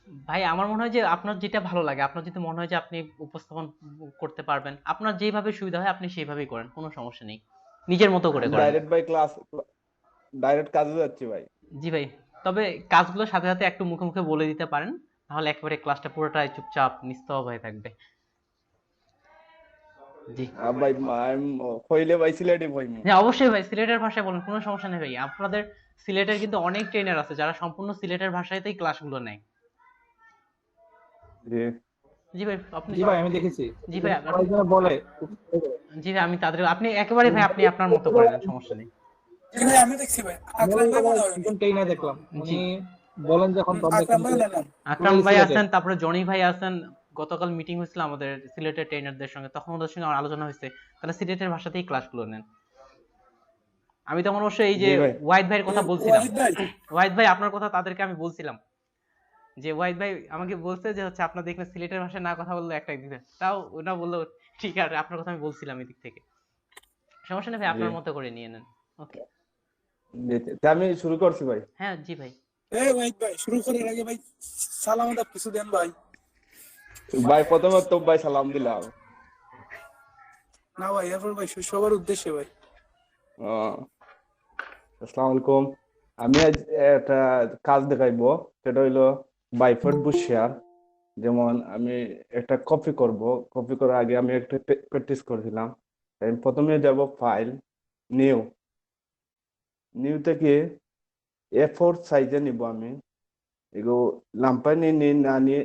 ভাই আমার মনে হয় যে আপনার যেটা ভালো লাগে, আপনার যদি মনে হয় যে আপনি উপস্থাপন করতে পারবেন, আপনার যেভাবে সুবিধা হয় আপনি সেইভাবেই করেন, কোনো সমস্যা নেই, নিজের মতো করে আমি করেন। ডাইরেক্ট ভাই ক্লাস, ডাইরেক্ট কাজে যাচ্ছি ভাই। জি ভাই, তবে কাজগুলোর সাথে সাথে একটু মুখে মুখে বলে দিতে পারেন, তাহলে একেবারে ক্লাসটা পুরোটাই চুপচাপ নিস্তব্ধ হয়ে থাকবে। জি। ভাই আমি হইলে ভাই সিলেটি ভাইমু। হ্যাঁ অবশ্যই ভাই, সিলেটের ভাষায় বলেন, কোনো সমস্যা নেই ভাই। আপনাদের সিলেটের কিন্তু অনেক ট্রেনার আছে যারা সম্পূর্ণ সিলেটের ভাষাতেই ক্লাসগুলো নেয়। জি জি ভাই আপনি। জি ভাই আমি দেখেছি। জি ভাই সবাই যেন বলে খুব সুন্দর করে। জি ভাই আমি তাদের, আপনি একেবারে ভাই আপনি আপনার মতো করে নেন, সমস্যা নেই। জি ভাই আমি দেখছি ভাই, আমি আকরাম ভাই আবার মনে হয় উনি। একজন ট্রেনার দেখলাম, জি। উনি বলেন যখন তখন আকরাম দেখলাম ভাই যে ওনার নাম। আকরাম টোটালি ভাই সিলেটেড। আছেন, তারপরে জনি ভাই আছেন। গতকাল মিটিং হয়েছিল আমাদের সিলেটের ট্রেনারদের সঙ্গে, তখন ওদের সঙ্গে আমার আলোচনা হয়েছে, তাহলে সিলেটের ভাষাতেই ক্লাসগুলো নেন। আমি তখন অবশ্য এই যে জি ভাই। ওয়াহিদ ভাইয়ের কথা বলছিলাম। ওয়াহিদ ভাই। ওয়াহিদ ভাই আপনার কথা তাদেরকে আমি বলছিলাম, যে ওয়াহিদ ভাই আমাকে বলছে যে হচ্ছে আপনার দেখলে সিলেটের ভাষায় না কথা বললে একটাই দিবে, তাও ওনা বললো ঠিক আছে, আপনার কথা আমি বলছিলাম এদিক থেকে। সমস্যা নেই ভাই, জি আপনার মতো করে নিয়ে নেন। ওকে। জি, তা আমি শুরু করছি ভাই। হ্যাঁ জি ভাই। এই ওয়াহিদ ভাই শুরু করার আগে ভাই সালাম আদাব কিছু দেন ভাই। ভাই প্রথমে তো ভাই সালাম দিলাম। না ভাই এরপর ভাই সবার উদ্দেশ্যে ভাই। আহ, আসসালামু আলাইকুম। আমি আজ একটা কাজ দেখাইবো, সেটা হইলো বাইফোর্ড বুশিয়ার। যেমন আমি একটা কপি করব, কপি করার আগে আমি একটা প্র্যাকটিস করেছিলাম। আমি প্রথমে যাব ফাইল, নিউ। নিউ থেকে A4 সাইজে নিব আমি। এগুলো লাম্পায় নিয়ে না নিয়ে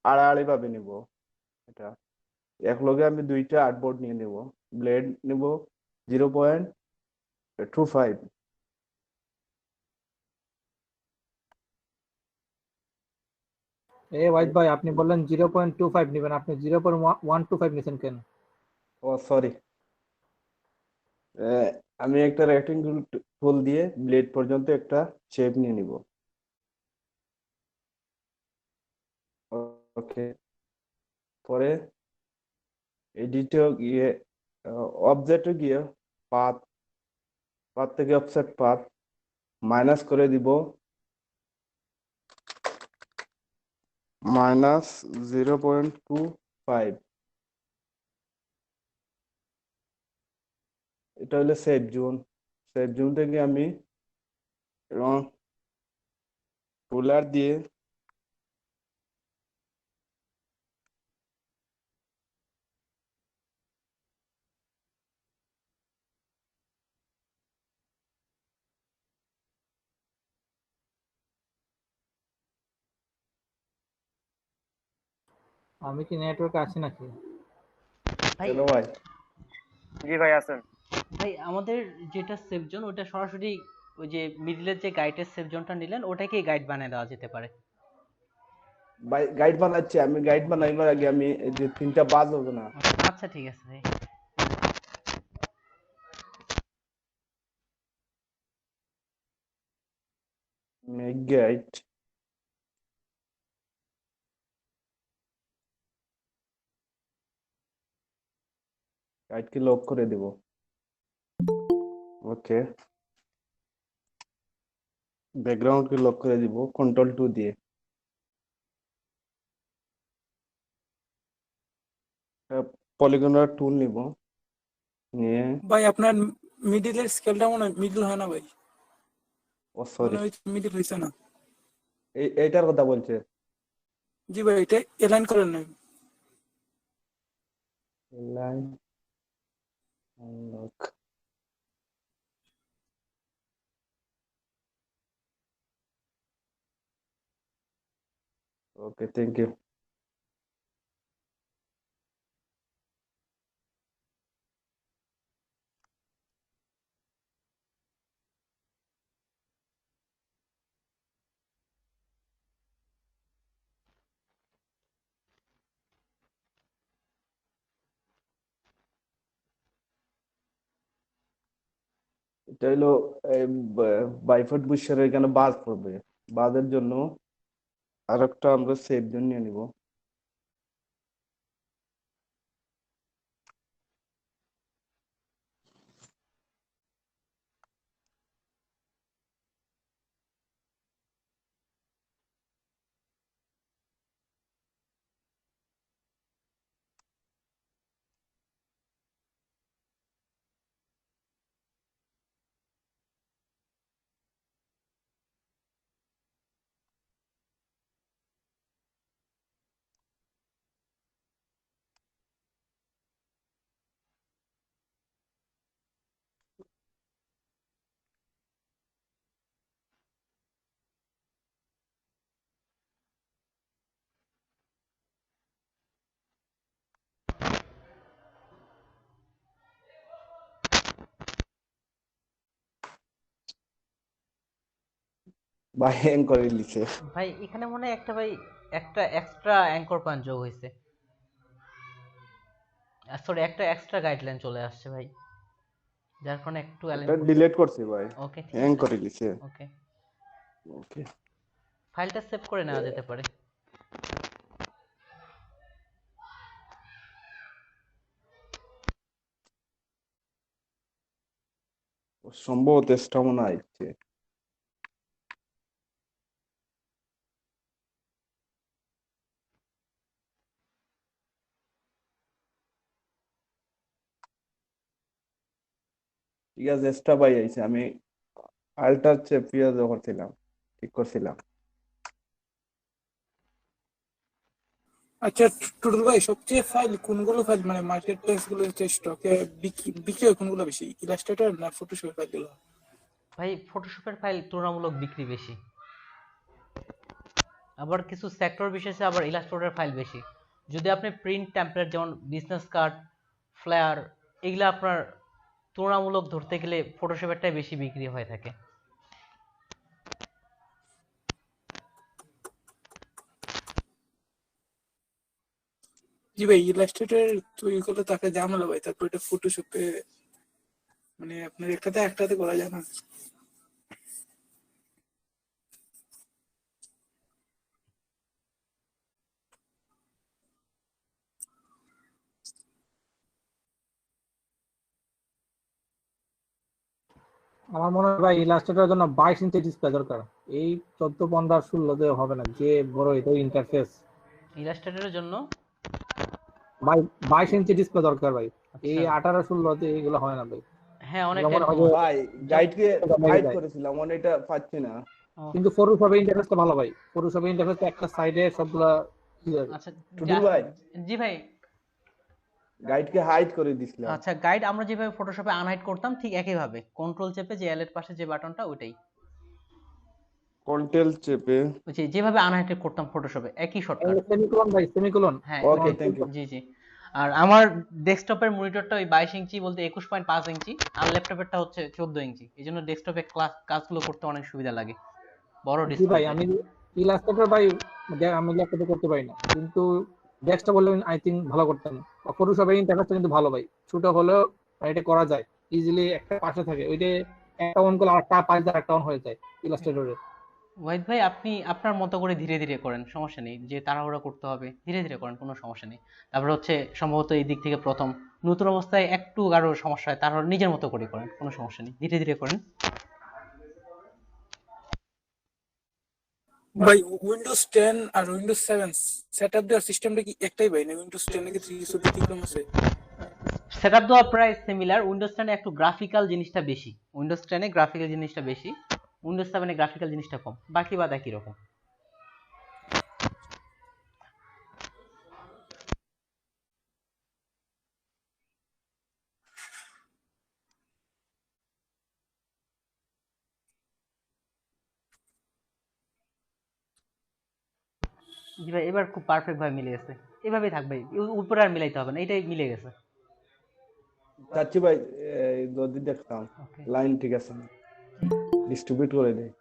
আড়াআড়ি ভাবে নিব। এটা একলগে আমি দুইটা আর্টবোর্ড নিয়ে নিব। ব্লেড নিব 0.25। ওয়াইদ ভাই আপনি বললেন 0.25 নেবেন, আপনি 0.125 নিছেন কেন? ও সরি, আমি একটা রেক্টেঙ্গেল টুল দিয়ে ব্লেড পর্যন্ত একটা শেপ নিয়ে নিব। ওকে। পরে এডিটে গিয়ে অবজেক্টে গিয়ে পাথ, পাথ থেকে অফসেট পাথ মাইনাস করে দিব -0.25। এটা হলো সেভ জোন। সেভ জোন থেকে আমি রং রুলার দিয়ে আমি কি নেটওয়ার্কে আছি নাকি? ভাই। চলো ভাই। জি ভাই আছেন। ভাই আমাদের যেটা সেফ জোন ওটা সরাসরি ওই যে মিডলের যে গাইডের সেফ জোনটা নিলেন ওটাকেই গাইড বানিয়ে দেওয়া যেতে পারে। ভাই গাইড বানাচ্ছি, আমি গাইড বানাইবার আগে আমি এই যে তিনটা বাজ হবে না, আচ্ছা ঠিক আছে ভাই। মেক গাইড, গাইডকে লক করে দিব। ওকে। ব্যাকগ্রাউন্ডকে লক করে দিব Ctrl+2 দিয়ে। পলিগনার টুল নিব, নিয়ে ভাই আপনার মিডিলের স্কেলটা মনে হয় মিডল হয় না ভাই, ও মনে সরি, হয় মিডল হয়েছে না। এইটার কথা বলছে। জি ভাই এটা এলাইন করেন নাই। Line unlock. Okay, thank you. এটা হলো বাইফোর্ড বুশের এখানে বাজ পড়বে। বাজের জন্য আরেকটা আমরা সেভ জোন নিয়ে নিব। ভাই হ্যাং করে লিছে। ভাই এখানে মনে হয় একটা এক্সট্রা অ্যাঙ্কর পয়েন্ট যোগ হয়েছে, সরি একটা এক্সট্রা গাইডলাইন চলে আসছে ভাই, যার কারণে একটু অ্যালাইন এটা করতে। ডিলিট করছি ভাই, ওকে ঠিক হ্যাং আছে, করে লিছে। ওকে ওকে, ফাইলটা সেভ করে নেওয়া যেতে পারে। সম্ভবত টেস্টটা মনে হয় আসছে। ঠিক আছে, এক্সট্রা ভাই আইছে। আমি আল্টার চেপিয়া করছিলাম, ঠিক করছিলাম। আচ্ছা, টুটুল ভাই সবচেয়ে ফাইল কোনগুলো ফাইল মানে মার্কেট প্লেস গুলো স্টকে বিক্রি হয় কোনগুলো বেশি, ইলাস্ট্রেটর না ফটোশপ ফাইল গুলো? ভাই ফটোশপের ফাইল তুলনামূলক বিক্রি বেশি, আবার কিছু সেক্টর বিশেষে আবার ইলাস্ট্রেটর ফাইল বেশি। যদি আপনি প্রিন্ট টেমপ্লেট যেমন বিজনেস কার্ড, ফ্লায়ার, এগুলা আপনার তুলনামূলক ধরতে গেলে ফটোশপেরটাই বেশি বিক্রি হয়ে থাকে। জি ভাই, ইলাস্ট্রেটর তৈরি করলে তাকে ঝামেলা ভাই, তারপর এটা ফটোশপে মানে আপনার একটাতে একটাতে করা যায় না। আমার মনে হয় ভাই ইলাস্ট্রেটরের জন্য 22 ইঞ্চি ডিসপ্লে দরকার। এই 14, 15, 16 দিয়ে হবে না, যে বড় এটা ইন্টারফেস। ইলাস্ট্রেটরের জন্য ভাই 22 ইঞ্চি ডিসপ্লে দরকার ভাই, এই আচ্ছা 18, 16 এগুলো হয় না ভাই। হ্যাঁ এগুলো অনেকটাই মনে হয় এরকম যে আছে। ভাই যেমন গাইডকে লেগে হাইড যায়। করেছিলাম, মানে এটা পাচ্ছি না। ও, কিন্তু ফটোশপে ইন্টারফেসটা ভালো ভাই, ফটোশপে ইন্টারফেসটা একটা সাইডে সবগুলা ক্লিয়ার। আচ্ছা টুটুল ভাই, জি ভাই। গাইডকে হাইড করে দিছিলাম। আচ্ছা গাইড আমরা যেভাবে ফটোশপে আনহাইড করতাম ঠিক একইভাবে কন্ট্রোল চেপে যে এল এর পাশে যে বাটনটা ওইটাই, কন্ট্রোল চেপে। ওই যেভাবে আনহাইড করতাম ফটোশপে একই শর্টকাট। সেমিকোলন ভাই, সেমিকোলন। হ্যাঁ ওকে, থ্যাংক ইউ। জি জি। আর আমার ডেস্কটপের মনিটরটা ওই 22 ইঞ্চি বলতে 21.5 ইঞ্চি, আর ল্যাপটপেরটা হচ্ছে 14 ইঞ্চি, এই জন্য ডেস্কটপে কাজগুলো করতে অনেক সুবিধা লাগে, বড় জি ভাই, ডিসপ্লেতে। আমি ইলাস্ট্রেটর ভাই আমি ল্যাপটপে করতে পারি না, কিন্তু ডেস্কটপ বললে আই থিঙ্ক ভালো করতাম। ফটোশপে ইন্টারফেসটা কিন্তু ভালো ভাই, ছোট হলেও এটা করা যায় ইজিলি, একটা পাশে থাকে ওইটা, একটা অন করলে আরেকটা পাশ দিয়ে একটা অন হয়ে যায় ইলাস্ট্রেটরে। ওয়াহিদ ভাই আপনি আপনার মতো করে ধীরে ধীরে করেন, সমস্যা নেই, যে তাড়াহুড়া করতে হবে ধীরে ধীরে করেন, কোনো সমস্যা নেই। তারপর হচ্ছে সম্ভবত এই দিক থেকে প্রথম নতুন অবস্থায় একটু কারো সমস্যা হয়, তারপর নিজের মতো করে করেন, কোনো সমস্যা নেই, ধীরে ধীরে করেন। ভাই উইন্ডোজ 10 আর উইন্ডোজ 7 সেটআপ দেওয়ার সিস্টেমটা কি একটাই ভাই, না উইন্ডোজ 10 এর ক্ষেত্রে কিছু ব্যতিক্রম আছে? সেটআপ দেওয়া প্রায় সিমিলার, উইন্ডোজ 10 এ একটু গ্রাফিক্যাল জিনিসটা বেশি, উইন্ডোজ 10 এ গ্রাফিক্যাল জিনিসটা বেশি, উইন্ডোজ 7 এ গ্রাফিক্যাল জিনিসটা কম, বাকি বাদ একই রকম। জি ভাই এবার খুব পারফেক্ট ভাবে মিলে গেছে, এভাবেই থাকবে, উপরে আর মিলাইতে হবে না, এটাই মিলে গেছে। চাচ্ছি ভাই, যদি দেখতাম ওকে লাইন ঠিক আছে না, ডিস্ট্রিবিউট করে দেয়।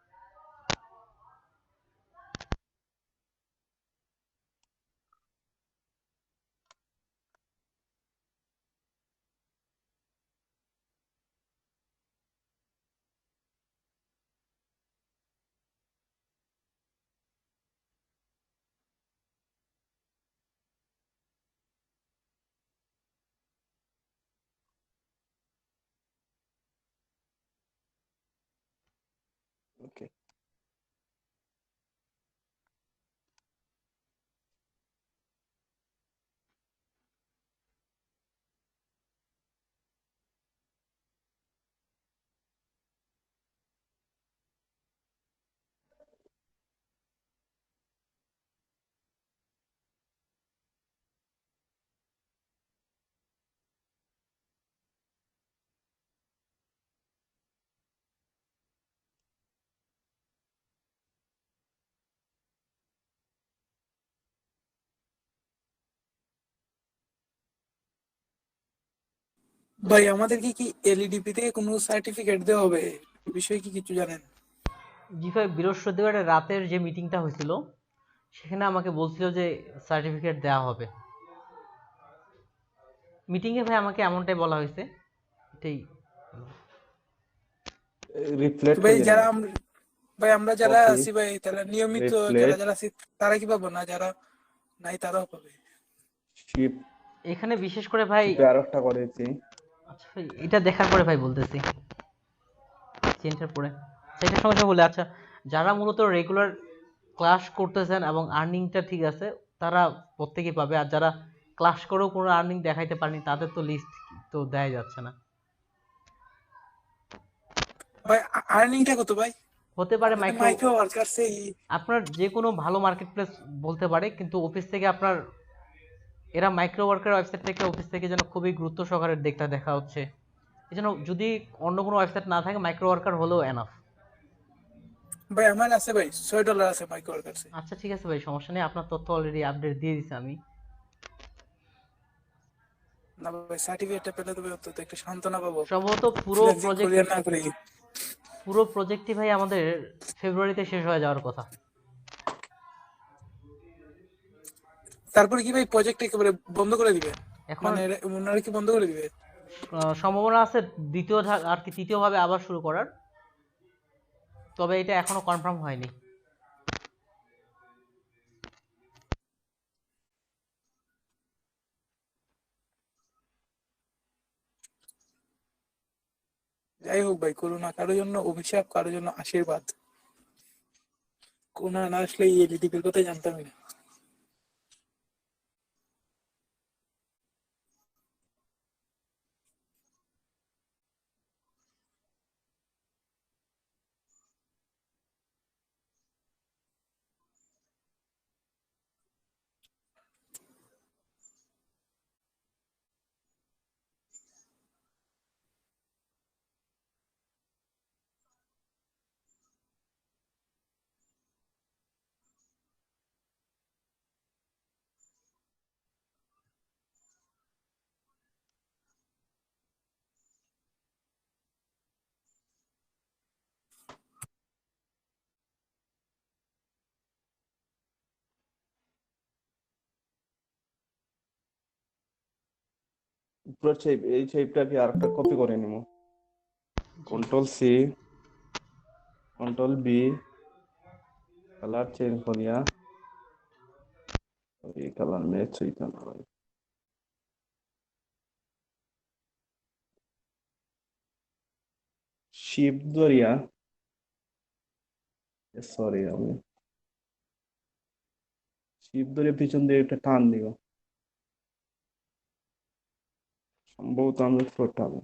ওকে, ভাই আমাদেরকে কি এলইডিপি থেকে কোনো সার্টিফিকেট দেওয়া হবে, এই বিষয়ে কি কিছু জানেন? জি ভাই, বৃহস্পতিবার রাতের যে মিটিংটা হয়েছিল সেখানে আমাকে বলছিল যে সার্টিফিকেট দেওয়া হবে। মিটিং এ ভাই আমাকে এমনটাই বলা হয়েছে, এটাই। তো রিফ্লেক্ট ভাই হয়ে যারা না ভাই আমরা যারা কপি আছি ভাই তারা নিয়মিত যারা রিফ্লেক্ট যারা আছি তারা কি পাবো না, যারা নাই তারাও পাবে? শিপ এখানে বিশেষ করে ভাই, শিপে আর একটা করেছি। আচ্ছা ভাই এটা দেখার পরে ভাই বলতেছি, চেঞ্জের পরে সেটার সঙ্গে সঙ্গে বলে। আচ্ছা, যারা মূলত রেগুলার ক্লাস করতেছেন এবং আর্নিংটা ঠিক আছে তারা প্রত্যেকেই পাবে, আর যারা ক্লাস করেও কোনো আর্নিং দেখাইতে পারেনি তাদের তো লিস্ট তো দেয়া যাচ্ছে না। ভাই আর্নিংটা কত ভাই? হতে পারে আমাদের মাইক্রো, মাইক্রো ওয়ার্কার্স আপনার যে কোনো ভালো মার্কেট প্লেস বলতে পারে, কিন্তু অফিস থেকে আপনার এরা মাইক্রো ওয়ার্কের ওয়েবসাইট থেকে অফিস থেকে যেন খুবই গুরুত্ব সহকারে দেখা হচ্ছে। এই জন্য যদি অন্য কোনো ওয়েবসাইট না থাকে মাইক্রো ওয়ার্কার হলেও এনাফ। ভাই আমার আছে ভাই $6 আছে মাইক্রো ওয়ার্কার্সে। আচ্ছা ঠিক আছে ভাই, সমস্যা নেই, আপনার তথ্য অলরেডি আপডেট দিয়ে দিছি আমি। না ভাই সার্টিফিকেটটা পেলে তবে অন্তত একটা সান্ত্বনা পাবো, সম্ভবত ফ্রিল্যান্সিং করিয়ার না করে। পুরো প্রজেক্টই ভাই আমাদের ফেব্রুয়ারিতে শেষ হয়ে যাওয়ার কথা। তারপরে কি ভাই প্রজেক্ট একেবারে বন্ধ করে দিবে? এখন মানে ওনারা কি বন্ধ করে দিবে? সম্ভাবনা আছে দ্বিতীয় আর কি তৃতীয় ভাবে আবার শুরু করার, তবে এটা এখনো কনফার্ম হয়নি। যাই হোক ভাই, করোনা কারোর জন্য অভিশাপ, কারোর জন্য আশীর্বাদ। করোনা না আসলে এই এলইডির কথা জানতামই না। পুরো শেপ, এই শেপটাকে আর একটা কপি করে নিব। Control C, control B, colour change করিয়া এই কালার ম্যাচ হইতা না ভাই। শিপ ধরিয়া, সরি আমি শিপ ধরে পিছন দিয়ে একটা টান দিব, সম্ভবত আমি ফোটাবো।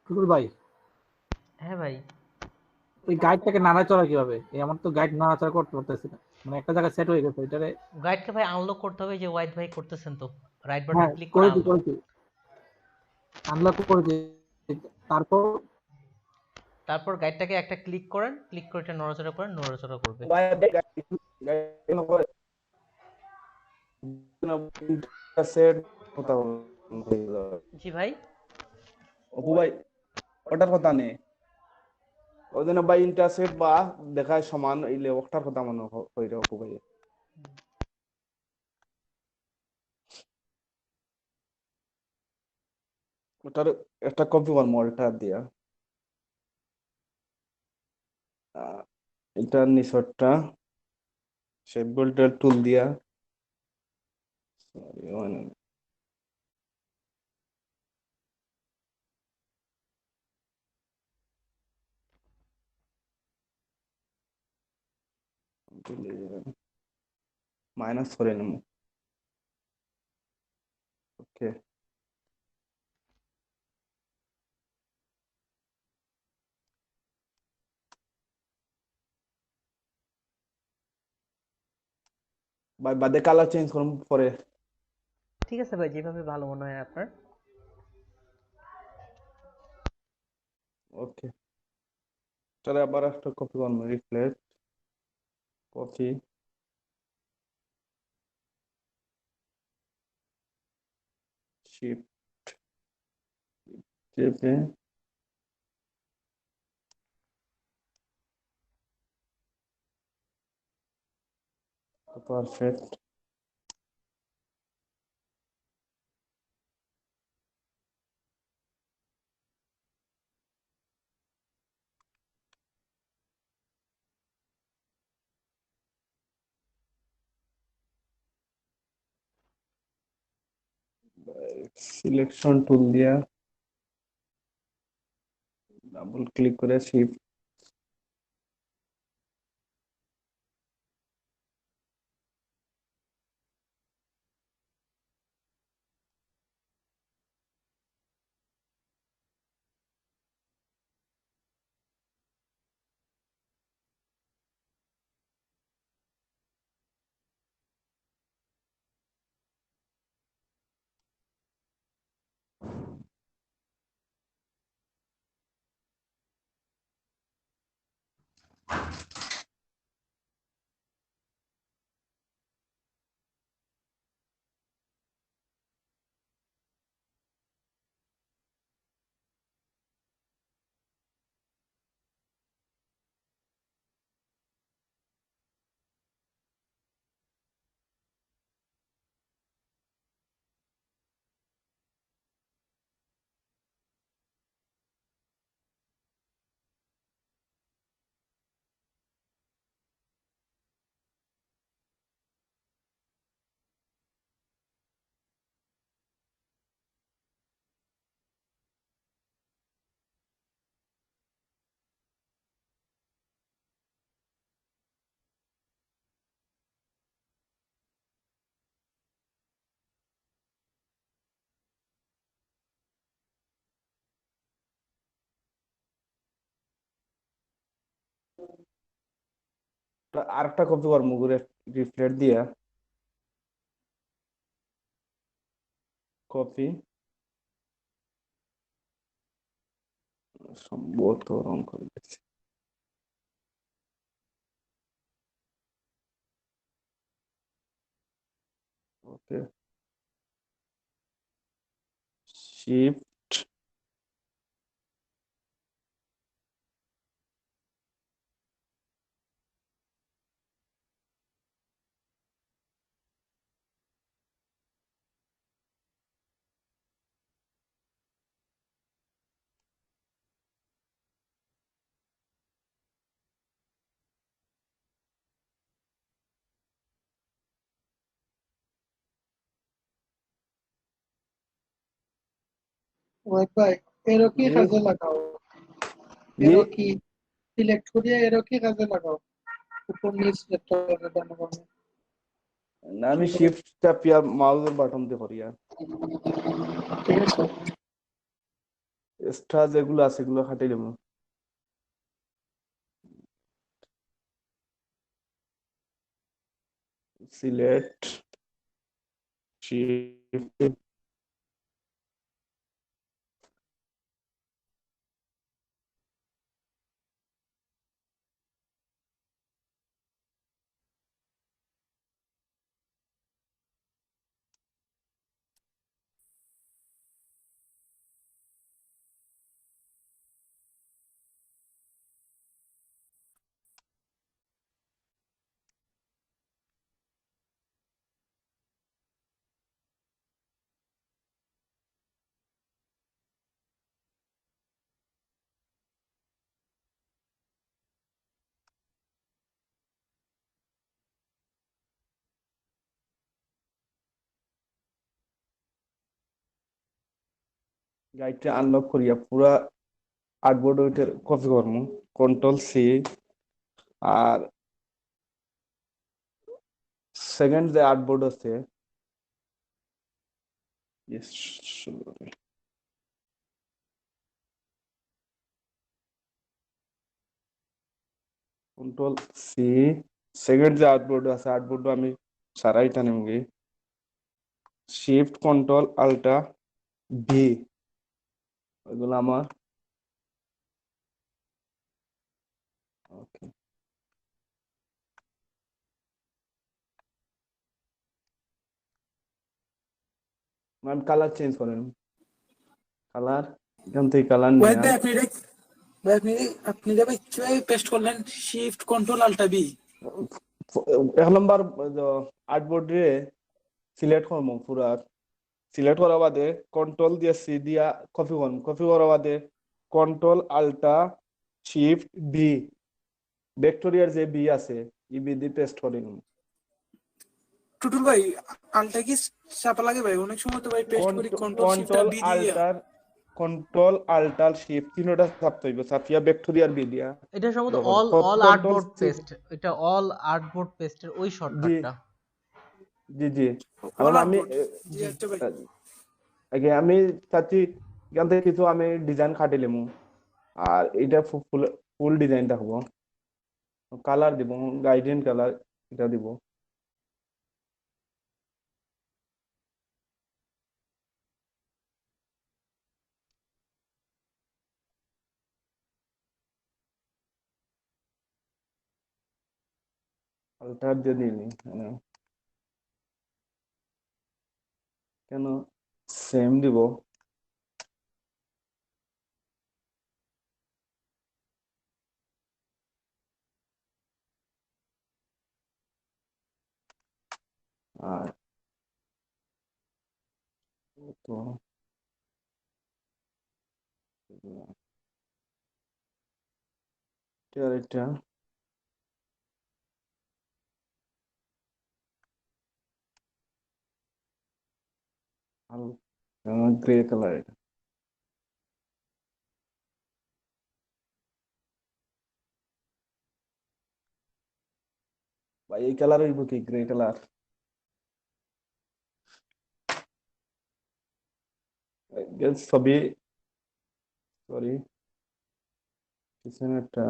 টুটুল ভাই, হ্যাঁ ভাই, ওই গাইডটাকে নাড়াচড়া কিভাবে? আমার তো গাইড নাড়াচড়া করতে পারতেছি না, মানে একটা জায়গায় সেট হয়ে গেছে এটারে। গাইডকে ভাই আনলক করতে হবে, যে ওয়াইড ভাই করতেছেন তো, রাইট বাটন হ্যাঁ ক্লিক করে করেছি আনলক। করেছি, আনলক করেছি। তারপর তারপর গাইডটাকে একটা ক্লিক করেন, ক্লিক করে এটা নড়াচড়া করেন, নড়াচড়া করবে। ভাই সেট কথা বলতে জি ভাই, অপু ভাই, ওটার কথা নেই, ওই জন্য ভাই ইন্টারসেট বা দেখায় সমান ইলে ওটার কথা মনে হইরে অপু ভাই। ওটার একটা কপি করবো ওটা দিয়া, এটার নিচরটা শেপ বোল্টের টুল দিয়া, sorry, মাইনাস করে নেব। ওকে, ভাই বাদে কালার চেঞ্জ করুন পরে। ঠিক আছে ভাই, যেভাবে ভালো মনে হয় আপনার। ওকে, তাহলে আবার একটা কপি করবো, রিফ্লেক্ট কপি, শিফট চেপে পারফেক্ট। সিলেকশন টুল দিয়া ডাবল ক্লিক করে শিফট আরেকটা কপি করবো, রিফ্লেক্ট দিয়া কপি, সম্ভবত রং করে দিচ্ছি। ওকে, শিফট ওয়েব ভাই এরো কি জি কাজে লাগাও? জি এরো কি সিলেক্ট করিয়া এরো কি কাজে লাগাও? উপর নিচ দেখতে হবে জনগণের। না, আমি শিফট চাপিয়া মাউসের বাটন দিয়ে করি। আর ঠিক আছে। এক্সট্রা যেগুলো আছে এগুলো খাটাই দেবো। সিলেক্ট শিফট গাইডটা আনলক করিয়া পুরা আর্টবোর্ড ওইটার কপি করবো, কন্ট্রোল সি। আর সেকেন্ড যে আর্টবোর্ড আছে, কন্ট্রোল সি, সেকেন্ড যে আর্টবোর্ড আছে আর্টবোর্ড আমি সারাইটা নেমগে, শিফট কন্ট্রোল আল্টা ভি, ওইগুলো আমার ওকে, ম্যাম কালার চেঞ্জ করেন, কালার এখান থেকে কালার ওয়েব নেয়া। ভাই আপনি যে ভাই কিভাবে পেস্ট করলেন, শিফট কন্ট্রোল আল্টা বি? এক নম্বর আর্টবোর্ড রে সিলেক্ট করবো পুরা, সিলেক্ট করা বাদে কন্ট্রোল দিয়ে সি দিয়া কপি করা বাদে কন্ট্রোল আল্টা শিফট বি, ভেক্টোরিয়ার যে বি আছে ই বি দিয়ে পেস্ট করে নিন। টুটুল ভাই আল্টা কি চাপা লাগে ভাই? অনেক সময় তো ভাই পেস্ট করি কন্ট্রোল শিফট আর কন্ট্রোল বি দিয়া। আল্টার শিফট তিনটা চাপতে হইব, চাপিয়া ভেক্টোরিয়ার বি দিয়া এটা সম্ভবত ইয়ে করো। All all control artboard paste, এটা অল আর্টবোর্ড পেস্টের ওই জি শর্টকাটটা। জি এখন অল আমি আউটপুট। জি জি আচ্ছা ভাই। আগে আমি চাচ্ছি এখান থেকে কিছু আমি ডিজাইন খাটিলিমু, আর এটা ফুল ফুল ডিজাইন থাকবো, কালার দিব গাইডেন কালার, এটা দিব। আলটার দিয়ে দিইনি কেন, সেম দিব। আর তো এটা গ্রে কালার, এটা ভাই এই কালার হইব কি, গ্রে কালার। ছবি, সরি পিছনে একটা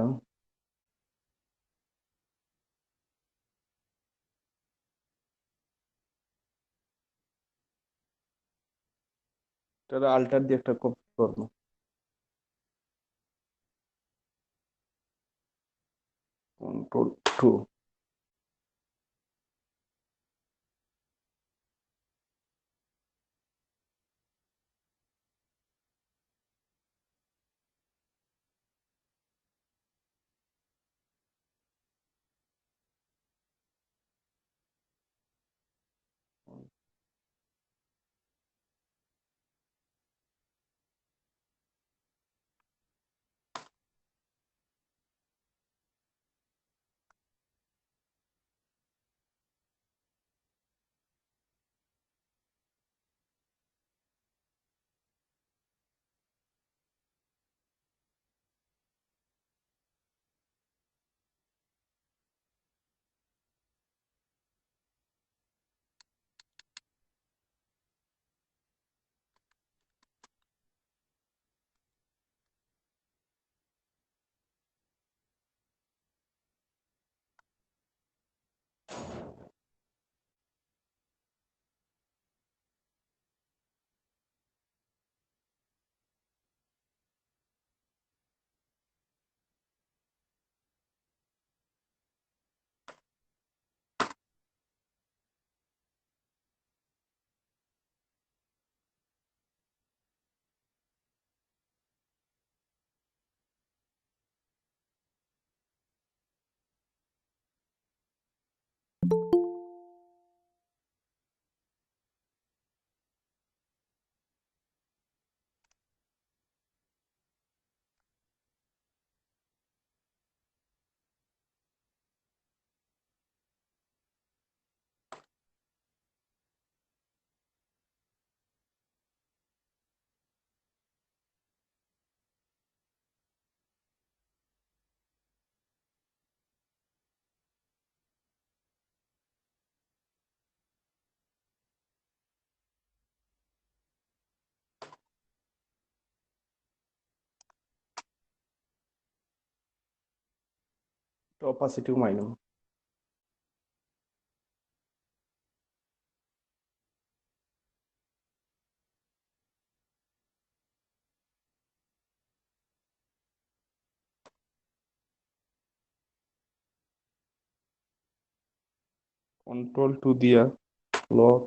আল্টার দিয়ে একটা কপি করবো, Ctrl+2। Opacity minus. Control two দিয়া lock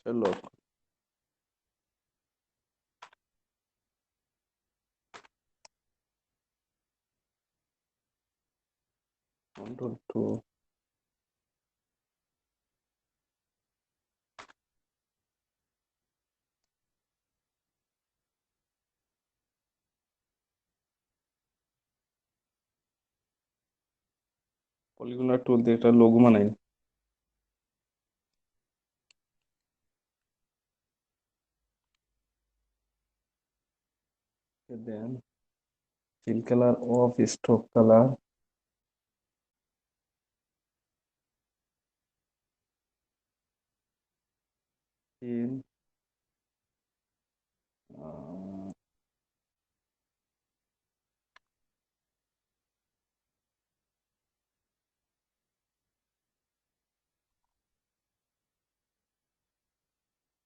lock control two polygonal tool দিয়ে একটা লোগো বানাই then fill colour off stroke colour in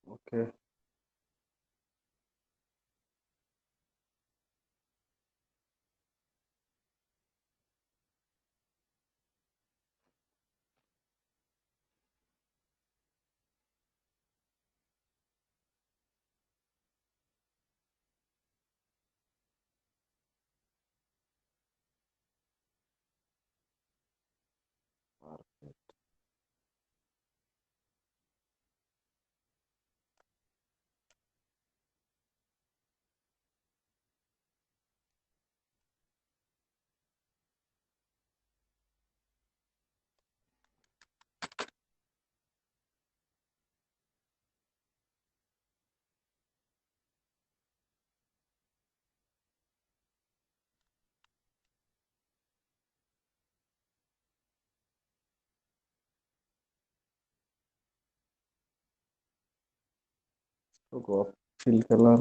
okay stroke off fill colour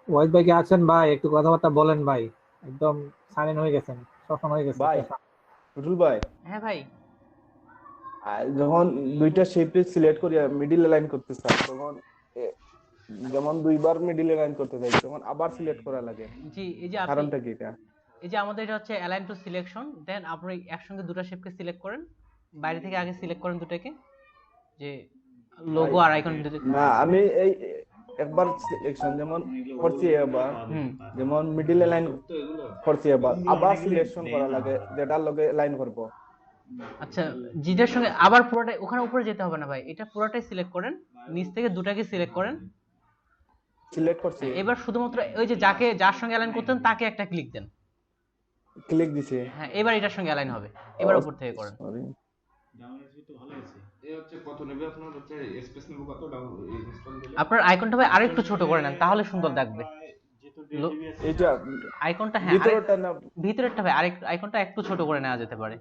white ভাই কি আছেন ভাই? একটু কথাবার্তা বলেন ভাই। একদম সাইলেন্ট হয়ে গেছেন, শফন হয়ে গেছে। ভাই টুটুল ভাই হ্যাঁ ভাই। যখন দুইটা শেপে সিলেক্ট করি মিডিল লাইন করতে চাই তখন এ- যেমন দুইবার মিডিল লাইন করতে চাই তখন আবার সিলেক্ট করা লাগে জি, এই যে আপনি, কারণটা কি এটা এই যে আমাদের এটা হচ্ছে অ্যালাইন টু সিলেকশন, দেন আপনি একসঙ্গে দুটো শেপকে সিলেক্ট করেন, বাইরে থেকে আগে সিলেক্ট করেন দুটাকে, যে ভাই লোগো আর আইকন দুটো। না আমি এই একবার সিলেকশন যেমন করছি এবার হুম। যেমন মিডিল লাইন করছি এবার আবার সিলেকশন করা লাগে যেটার লগে লাইন করব আচ্ছা, জিটার সঙ্গে আবার পুরোটাই ওখানে উপরে যেতে হবে না ভাই, এটা পুরোটাই সিলেক্ট করেন, নিচ থেকে দুটাকে সিলেক্ট করেন। সিলেক্ট করছি এবার শুধুমাত্র ওই যে যাকে যার সঙ্গে অ্যালাইন করতেন তাকে একটা ক্লিক দেন। ক্লিক দিছি হ্যাঁ, এবার এটার সঙ্গে অ্যালাইন হবে, এবার উপর থেকে করেন। সরি আপনার আইকনটা ভাই আরেকটু ছোট করে নেন, তাহলে সুন্দর লাগবে। এটা আইকনটা, হ্যাঁ ভিতরটা না ভিতরেরটা ভাই আরেকটু, আইকনটা একটু ছোট করে নেওয়া যেতে পারে।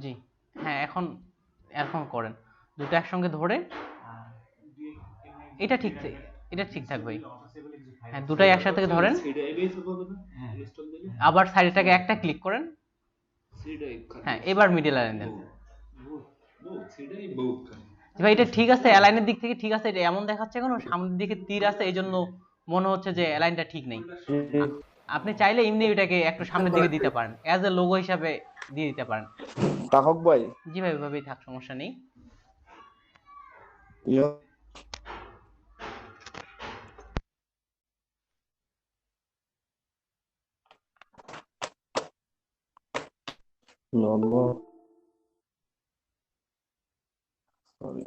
জি হ্যাঁ, এখন এরকম করেন, দুটো একসঙ্গে ধরে এটা ঠিক, এটা ঠিকঠাক ভাই। হ্যাঁ, দুটাই একসাথে ধরেন, আবার সাইডটাকে একটা ক্লিক করেন। হ্যাঁ, এবার মিডল লাইন দেন। ভাই এটা ঠিক আছে, অ্যালাইনের দিক থেকে ঠিক আছে, এটা এমন দেখাচ্ছে কেন সামনের দিকে তীর আছে, এই জন্য মনে হচ্ছে যে অ্যালাইনটা ঠিক নেই। আপনি চাইলে এমনি এটাকে একটু সামনের দিকে দিতে পারেন, অ্যাজ এ লোগো হিসাবে দিয়ে দিতে পারেন। তাহক ভাই, জি ভাই, ওইভাবেই থাক, সমস্যা নেই। ইয়া লোগো, সরি,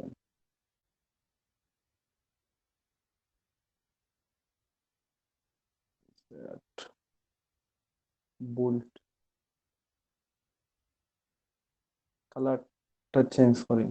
বোল্ড কালারটা চেঞ্জ করি।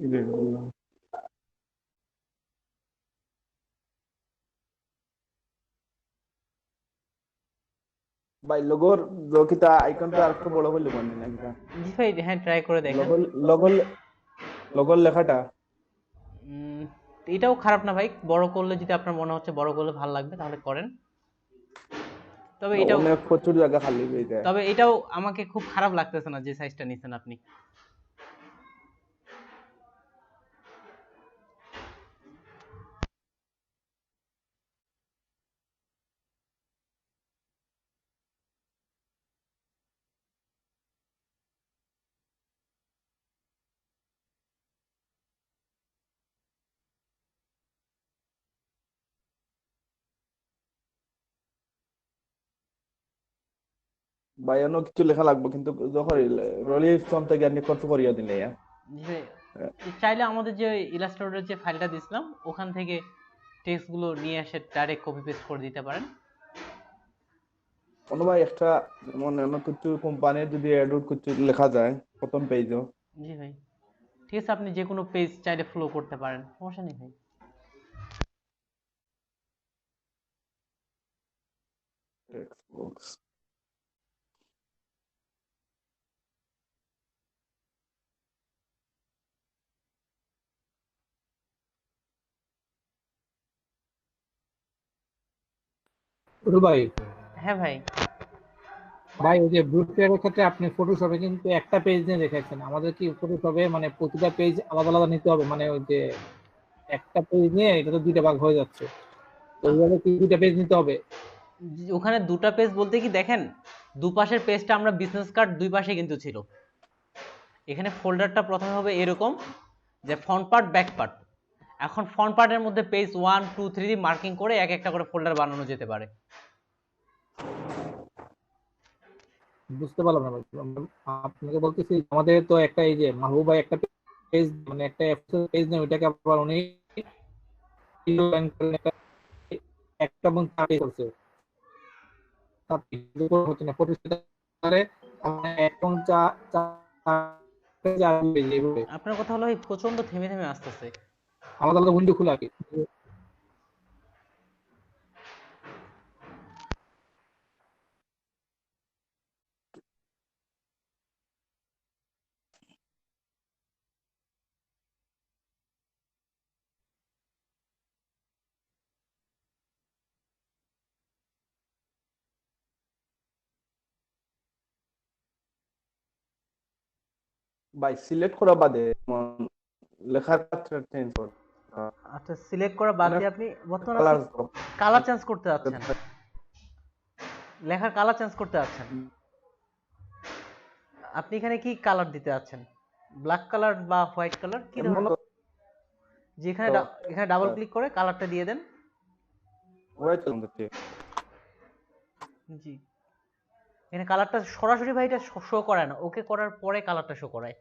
এডিট করলাম। ভাই লোগোর লোকিতা আইকনটা আরেকটু বড় করলে মানে নাকি? জি ভাই, হ্যাঁ, ট্রাই করে দেখেন। লোগো লোগো লোগোর লেখাটা উম, এটাও খারাপ না ভাই, বড় করলে যদি আপনার মনে হচ্ছে বড় করলে ভালো লাগবে তাহলে করেন। তবে এটাও, অনেক প্রচুর জায়গা খালি হয়ে যায়। তবে এটাও আমাকে খুব খারাপ লাগতেছে না যে সাইজটা নিছেন আপনি। ভাই অন্য কিছু লেখা লাগবে কিন্তু যখন রলিফ ফর্ম থেকে আপনি কপি করিয়া দিলে জি ভাই, চাইলে আমাদের যে ইলাস্ট্রেটরের যে ফাইলটা দিছিলাম ওখান থেকে টেক্সট গুলো নিয়ে এসে ডাইরেক্ট কপি পেস্ট করে দিতে পারেন। কোনো ভাই একটা মানে অন্য কিছু কোম্পানির যদি অ্যাডওয়ার্ড কিছু লেখা যায় প্রথম পেজও। জি ভাই, ঠিক আছে, আপনি যে কোনো পেজ চাইলে ফ্লো করতে পারেন, সমস্যা নেই ভাই। টেক্সট বক্স ভাই, হ্যাঁ ভাই। ভাই ওই যে ব্লুপ্রিন্টের ক্ষেত্রে আপনি ফটোশপে কিন্তু একটা পেজ নিয়ে রেখেছেন, আমাদের কি ফটোশপে মানে প্রতিটা পেজ আলাদা আলাদা নিতে হবে? মানে ওই যে একটা পেজ নিয়ে এটা তো দুইটা ভাগ হয়ে যাচ্ছে, তো ওইভাবে কি দুইটা পেজ নিতে হবে? ওখানে দুটা পেজ বলতে কি দেখেন, দুপাশের পেজটা আমরা বিজনেস কার্ড দুই পাশে কিন্তু ছিল। এখানে ফোল্ডারটা প্রথমে হবে এরকম যে ফ্রন্ট পার্ট ব্যাক পার্ট। এখন ফ্রন্ট পার্টের মধ্যে পেজ 1 2 3 দিয়ে মার্কিং করে এক একটা করে ফোল্ডার বানানো যেতে পারে। বুঝতে পারলাম না ভাই। আপনাকে বলতেছি আমাদের তো একটা এই যে মাহবুব ভাই একটা পেজ মানে একটা পেজ নেই, ওইটাকে আবার উনি একটা একটা মন পেজ করছে, হচ্ছে না প্রতিষ্ঠানে এখন আপনার কথা হলো ভাই প্রচন্ড থেমে থেমে আসতেছে। আলাদা আলাদা উইন্ডো খোলা কি? ভাই সিলেক্ট করা বাদে যেমন লেখার কালার চেঞ্জ করতে আচ্ছা, সিলেক্ট করা বাদ দিয়ে আপনি বর্তমানে কালার কালার চেঞ্জ করতে যাচ্ছেন, লেখার কালার চেঞ্জ করতে যাচ্ছেন। আপনি এখানে কি কালার দিতে যাচ্ছেন? ব্ল্যাক কালার বা হোয়াইট কালার, কি ধরনের? যেখানে এখানে ডাবল ক্লিক করে কালারটা দিয়ে দেন। জি, এখানে কালারটা সরাসরি ভাই এটা শো করায় না, ওকে করার পরে কালারটা শো করায়।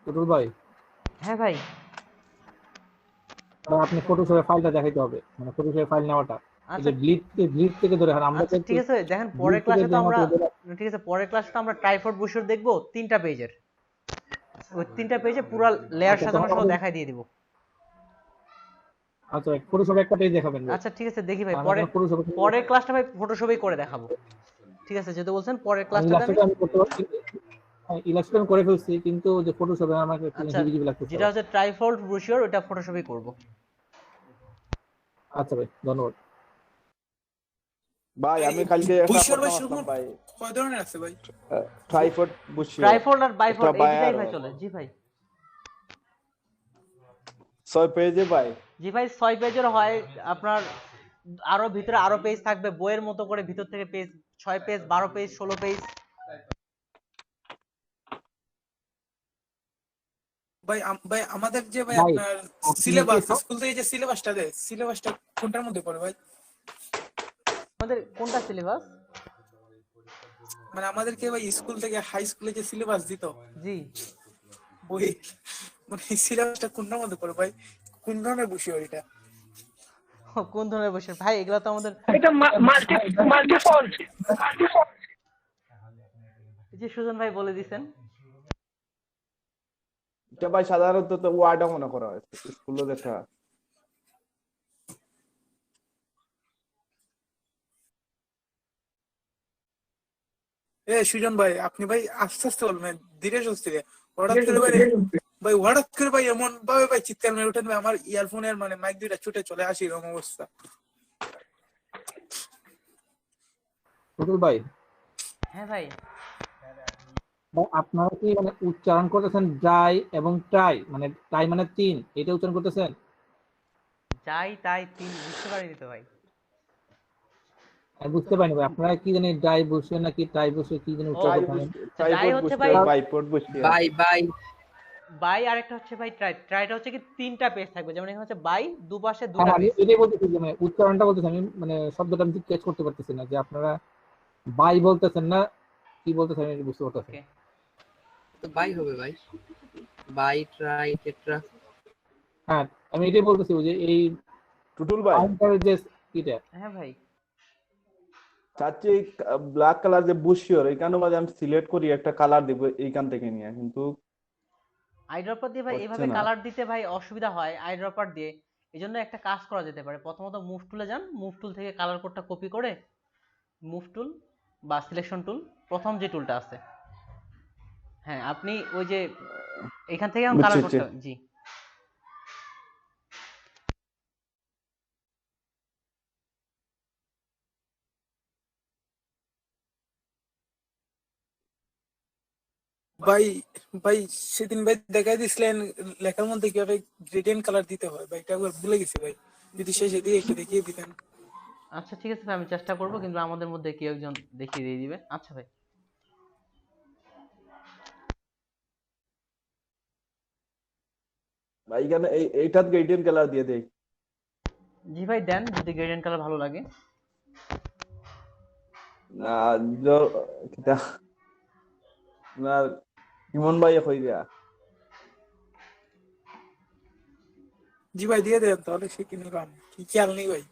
টুটুল ভাই, হ্যাঁ ভাই, আপনি ফটোশপে ফাইলটা দেখাইতে হবে, মানে ফটোশপে ফাইল নেওয়াটা। এই আচ্ছা যে গ্লিচ থেকে ধরে আমরা আচ্ছা ঠিক আছে, দেখেন পরের ক্লাসে তো আমরা, ঠিক আছে পরের ক্লাসে তো আমরা ট্রাইপড বুশর দেখবো 3টা পেজের, ওই 3টা পেজে পুরো লেয়ার সাজানো সহ দেখাই দিয়ে দিব। আচ্ছা ফটোশপে একটা পেজ দেখাবেন। আচ্ছা ঠিক আছে, দেখি ভাই পরে পরের ক্লাসটা ভাই ফটোশপেই করে দেখাবো। ঠিক আছে, যেহেতু বলছেন পরের ক্লাসটা আমি করতে পারছি, ইলাস্ট্রেশন করে ফেলছি, কিন্তু যে ফটোশপে আমাকে একটু হিজিবিজি লাগতেছে। যেটা হচ্ছে ট্রাইফোল্ড ব্রোশিওর, ওটা ফটোশপেই করব। আচ্ছা ভাই, ধন্যবাদ ভাই। আমি কালকে বুশিয়ার ভাই ভাই কয় ধরনের আছে ভাই? ট্রাইপড বুশিয়ার, ট্রাইফোল্ড আর বাইফোল্ড এই দুটাই ভাই চলে। জি ভাই 6 পেজে ভাই। জি ভাই 6 পেজের হয়, আপনার আরো ভিতরে আরো পেজ থাকবে বইয়ের মতো করে, ভিতর থেকে পেজ 6 পেজ 12 পেজ 16 পেজ। ভাই ভাই আমাদের যে ভাই আপনার সিলেবাস, স্কুল থেকে যে সিলেবাসটা দেয়, সিলেবাসটা কোনটার মধ্যে পড়ে ভাই? আমাদের কোনটা সিলেবাস? মানে আমাদেরকে ভাই স্কুল থেকে হাই স্কুলে যে সিলেবাস দিত, জি বই, মানে এই সিলেবাসটা কোনটার মধ্যে পড়ে ভাই? কোন ধরনের বিষয় এটা? কোন ধরনের বসে ভাই? এগুলা তো আমাদের এটা মাল্টিফল্ট। যে সুজন ভাই বলে দিবেন। এটা ভাই সাধারণত তো ওয়ার্ডে মনে করা হয় স্কুলে দেখা। সুজন ভাই আপনি ভাই আস্তে আস্তে বলবেন, ধীরে সুস্থে। হঠাৎ করে ভাই ভাই হঠাৎ করে ভাই এমন ভাবে ভাই চিৎকার মেরে ওঠেন ভাই, আমার ইয়ারফোনের মানে মাইক দুইটা ছুটে চলে আসি, এরকম অবস্থা। টুটুল ভাই, হ্যাঁ ভাই, আপনারা কি মানে উচ্চারণ করতেছেন ড্রাই এবং ট্রাই, মানে ট্রাই মানে 3, এটা উচ্চারণ করতেছেন? যাই তাই 3 বুঝতে পারিনি তো ভাই। আমি বুঝতে পারিনি ভাই, আপনারা কি জানি ড্রাই বসে নাকি ট্রাই বসে কি জানি উচ্চারণ করতেছেন? যাই হচ্ছে ভাই বাইপড বুশিয়ার, বাই, আরেকটা হচ্ছে ভাই ট্রাই। ট্রাইটা হচ্ছে কি 3টা পেজ থাকবে, যেমন এখানে হচ্ছে বাই, দুপাশে হ্যাঁ, দুটো আমি পেজ। এটাই বলতেছি যে মানে উচ্চারণটা বলতেছি আমি, মানে শব্দটা আমি ঠিক ক্যাচ করতে পারতেছি না, যে আপনারা বাই বলতেছেন না কি বলতেছেন আমি বুঝতে পারতেছি না। তো বাই হবে ভাই, বাই ট্রাই টেট্রা। হ্যাঁ, আমি এটাই বলতেছি যে এই টুটুল ভাই কাউন্টারের যে এটা। হ্যাঁ ভাই, চাচ্ছি ব্ল্যাক কালার যে বুশিয়ার, এইখানে মাঝে আমি সিলেক্ট করি একটা কালার দিব এইখান থেকে নিয়ে, কিন্তু আইড্রপার দিয়ে ভাই এভাবে কালার দিতে ভাই অসুবিধা হয় আইড্রপার দিয়ে। এজন্য একটা কাজ করা যেতে পারে, প্রথমত মুভ টুলে যান, মুভ টুল থেকে কালার কোডটা কপি করে, মুভ টুল বা সিলেকশন টুল, প্রথম যে টুলটা আছে, হ্যাঁ আপনি ওই যে এখান থেকে কালার কোডটা, জি ভাই ভাই সেদিন ভাই দেখাই দিছিলেন লেখার মধ্যে কিভাবে গ্রেডিয়েন্ট কালার দিতে হয়, ভাই এটা একবার ভুলে গেছি ভাই, যদি শেষে দিয়ে একটু দেখিয়ে দিতেন। আচ্ছা ঠিক আছে ভাই, আমি চেষ্টা করব, কিন্তু আমাদের মধ্যে কেউ একজন দেখিয়ে দিয়ে দিবে। আচ্ছা ভাই। ভাই এখানে এইটাত গেইডেন কালার দিয়ে দেই। জি ভাই দেন, যদি গ্রেডিয়েন্ট কালার ভালো লাগে। না কিতা না ইমন ভাই কই দিয়া। জি ভাই দিয়ে দেন, তাহলে শিখে নিলাম, কি খেয়াল নেই ভাই।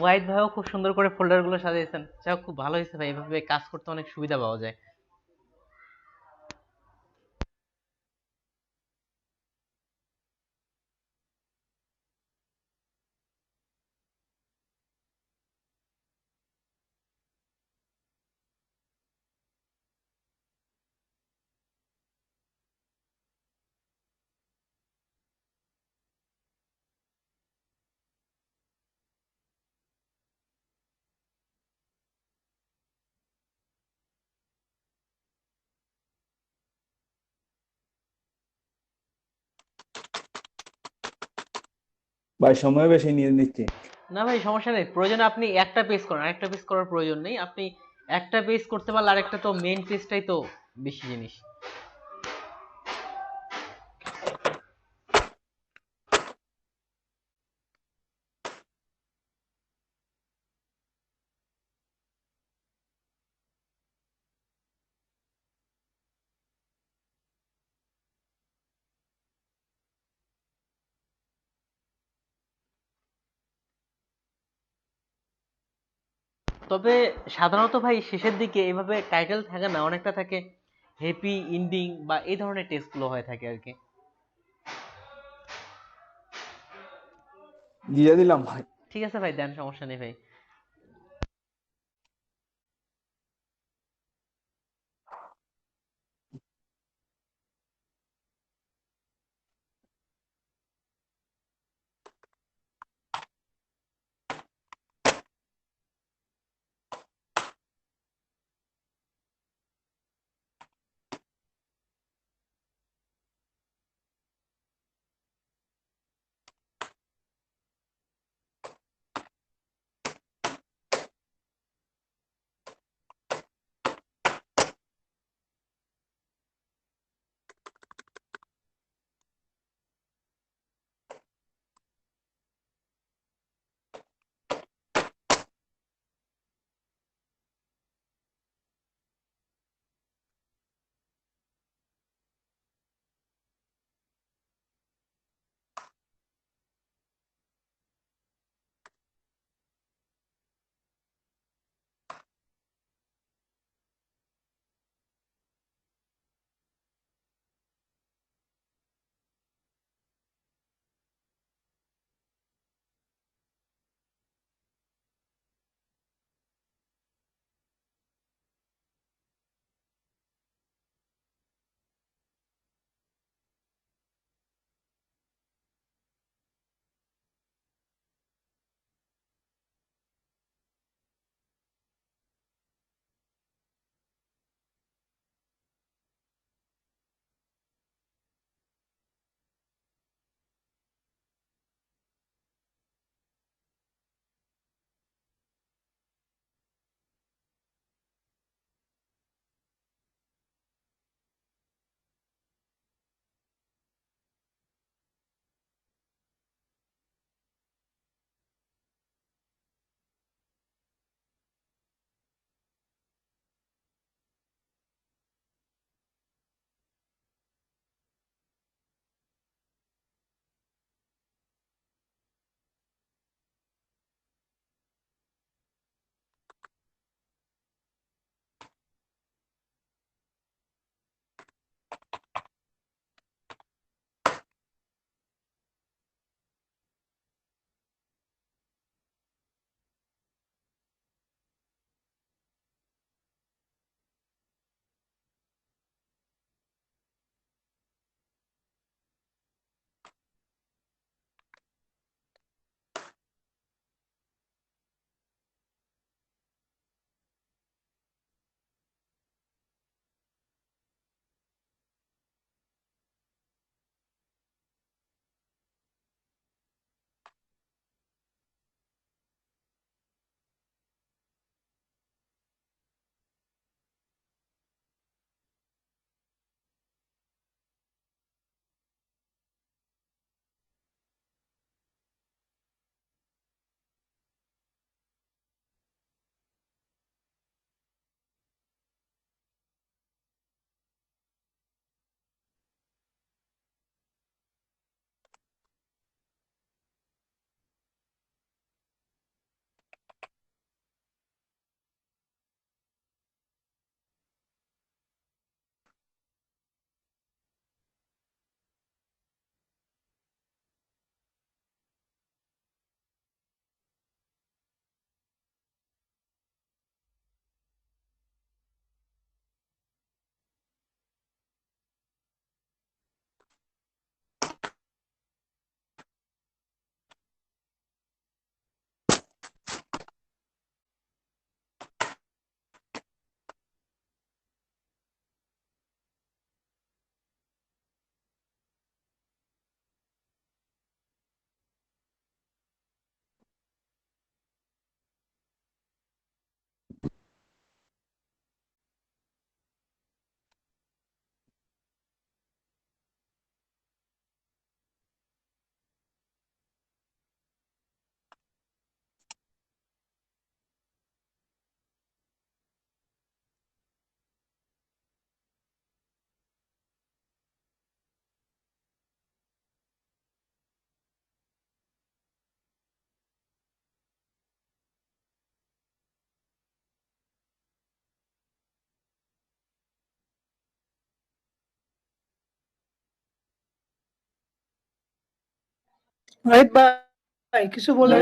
ওয়াহিদ ভাইও খুব সুন্দর করে ফোল্ডার গুলো সাজিয়েছেন, যাই হোক, খুব ভালো হয়েছে ভাই, এভাবে কাজ করতে অনেক সুবিধা পাওয়া যায়। ভাই সময় বেশি নিয়ে নিচ্ছি। না ভাই সমস্যা নেই, প্রয়োজনে আপনি একটা পেজ করেন, আরেকটা পেজ করার প্রয়োজন নেই। আপনি একটা পেজ করতে পারলে আরেকটা তো মেইন পেজটাই তো বেশি জিনিস। তবে সাধারণত ভাই শেষের দিকে এভাবে টাইটেল থাকে না, অনেকটা থাকে হ্যাপি এন্ডিং বা এই ধরনের টেক্সট গুলো হয়ে থাকে আর কি। দিয়ে দিলাম ভাই। ঠিক আছে ভাই, দেন, সমস্যা নেই ভাই। রাইট ভাই, ভাই কিছু বলেন।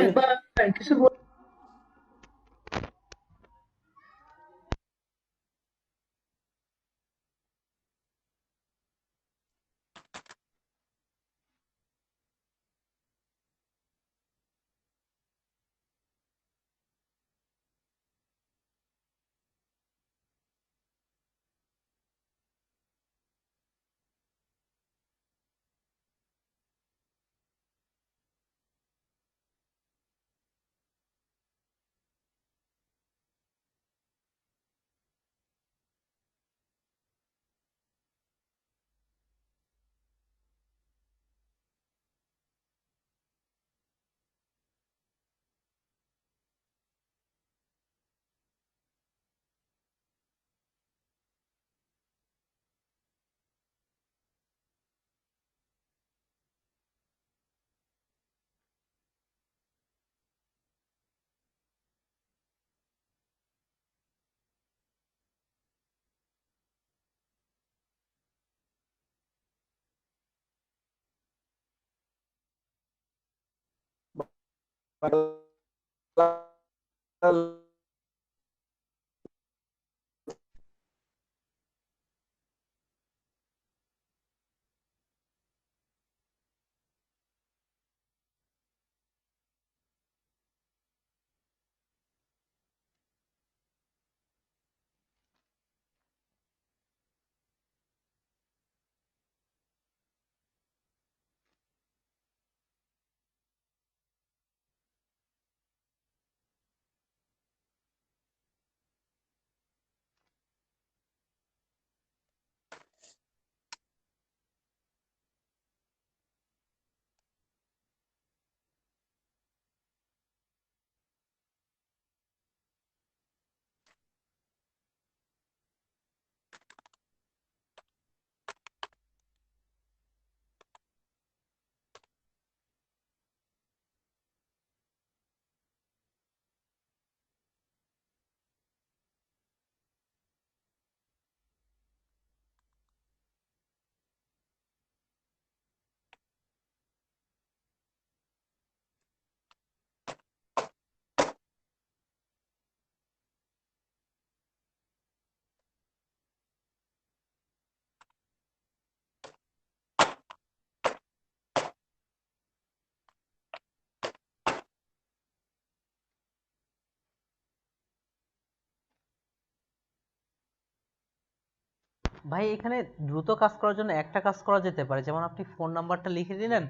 ভাই এখানে দ্রুত কাজ করার জন্য একটা কাজ করা যেতে পারে, যেমন আপনি ফোন নাম্বারটা লিখে দিলেন,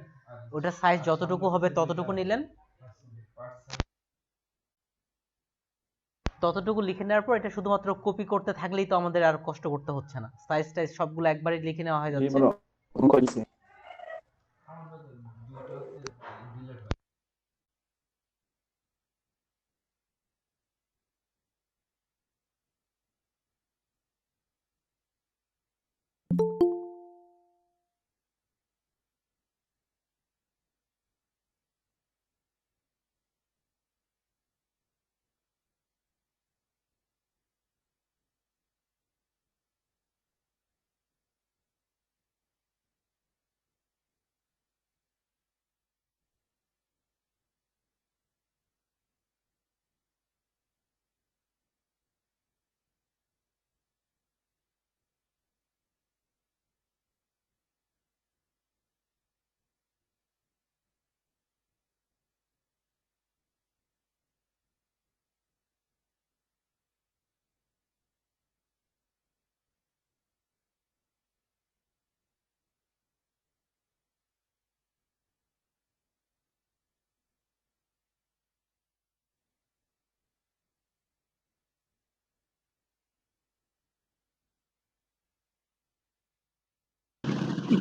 ওটার সাইজ যতটুকু হবে ততটুকু নিলেন, ততটুকু লিখে নেওয়ার পর এটা শুধুমাত্র কপি করতে থাকলেই তো আমাদের আর কষ্ট করতে হচ্ছে না, সাইজ টাইজ সবগুলো একবারই লিখে নেওয়া হয়ে জি যাচ্ছে। বলো, ফোন করেছি।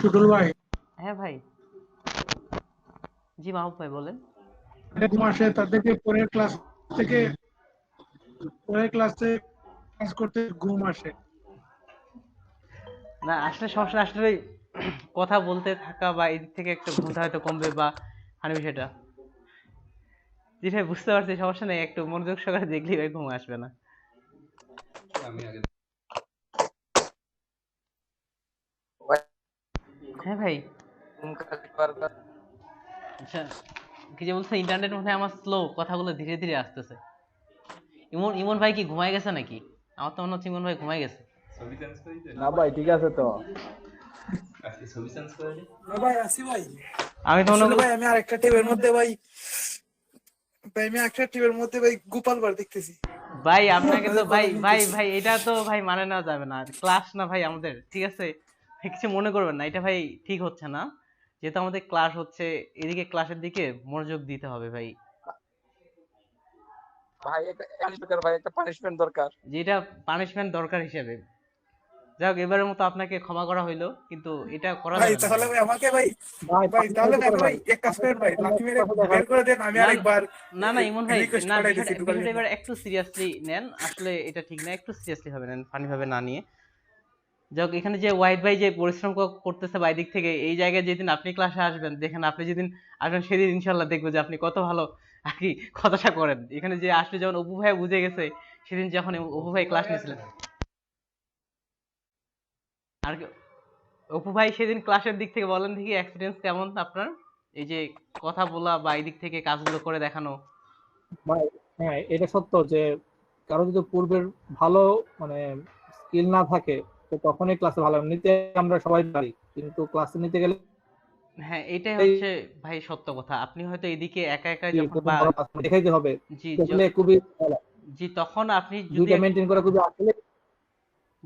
টুটুল ভাই, হ্যাঁ ভাই। জি মাহবুব ভাই বলেন। এরকম আসে তাদেরকে থেকে পরের ক্লাসে কাজ করতে ঘুম আসে। না আসলে সমস্যা আসলে কথা বলতে থাকা বা এদিক থেকে একটা ঘুমটা হয়তো কমবে বা হানি বিষয়টা। জি ভাই বুঝতে পারছি, সমস্যা নেই, একটু মনোযোগ সহকারে দেখলেই ভাই ঘুম আসবে না। হ্যাঁ ভাই। আচ্ছা কি যে বলছে ইন্টারনেট মনে হয় আমার স্লো, কথাগুলো ধীরে ধীরে আসতেছে। ইমন ইমন ভাই কি ঘুমায় গেছে নাকি? আমার তো মনে হচ্ছে ইমন ভাই ঘুমায় গেছে। না ভাই ঠিক আছে তো। না ভাই আসি ভাই, আমি তো মনে আসলে করি ভাই আমি আরেকটা টেবিলের মধ্যে ভাই, আমি একটা টেবিলের মধ্যে ভাই গোপাল বার দেখতেছি। ভাই আপনাকে তো আপনাদের ভাই কথা ভাই শুনতেছি। ভাই এটা তো ভাই মানে নেওয়া যাবে না, ক্লাস না ভাই আমাদের, ঠিক আছে? ভাই কিছু মনে করবেন না, এটা ভাই ঠিক হচ্ছে না। যেহেতু আমাদের ক্লাস হচ্ছে, এদিকে ক্লাসের দিকে মনোযোগ দিতে হবে ভাই। ভাই একটা ভাই একটা পানিশমেন্ট দরকার। যেটা পানিশমেন্ট দরকার হিসেবে, যাই হোক এবারের মতো আপনাকে ক্ষমা করা হইলো, কিন্তু এটা করা ভাই যাবে না তাহলে ভাই। ভাই আমাকে ভাই, ভাই ভাই তাহলে ভাই করে ভাই এক কাজ করেন ভাই, লাঠি মেরে ভাই বের করে দেন, আমি না আরেকবার না না ইমন ভাই, রিকোয়েস্ট না পাঠাই বিষয়টা দিছি ঢুকার বিষয়টা জন্য। এবার একটু সিরিয়াসলি নেন, আসলে এটা ঠিক না, একটু সিরিয়াসলি ভাবে নেন, ফানি ভাবে না নিয়ে। যাই হোক এখানে যে ওয়াহিদ ভাই যে পরিশ্রম করতেছে বাইদিক থেকে, এই জায়গায় যেদিন আপনি ক্লাসে আসবেন, দেখেন আপনি যেদিন আসবেন সেদিন ইনশাল্লাহ দেখবো যে আপনি কত ভালো আর কি কথাটা করেন। এখানে যে আসলে যেমন অপু ভাই বুঝে গেছে সেদিন যখন অপু ভাই ক্লাস নিয়েছিলেন, আর কি অপু ভাই সেদিন ক্লাসের দিক থেকে বলেন দেখি এক্সপিরিয়েন্স কেমন আপনার, এই যে কথা বলা বা এই দিক থেকে কাজগুলো করে দেখানো। ভাই হ্যাঁ এটা সত্য যে কারো যদি পূর্বের ভালো মানে স্কিল না থাকে তো তখনই ক্লাসে ভালো নিতে আমরা সবাই পারি, কিন্তু ক্লাসে নিতে গেলে হ্যাঁ এটাই হচ্ছে ভাই সত্য কথা। আপনি হয়তো এদিকে একা একা যখন বা দেখাইতে হবে জি তাহলে খুবই ভালো। জি তখন আপনি যদি দুইটা মেনটেন করা খুবই আসলে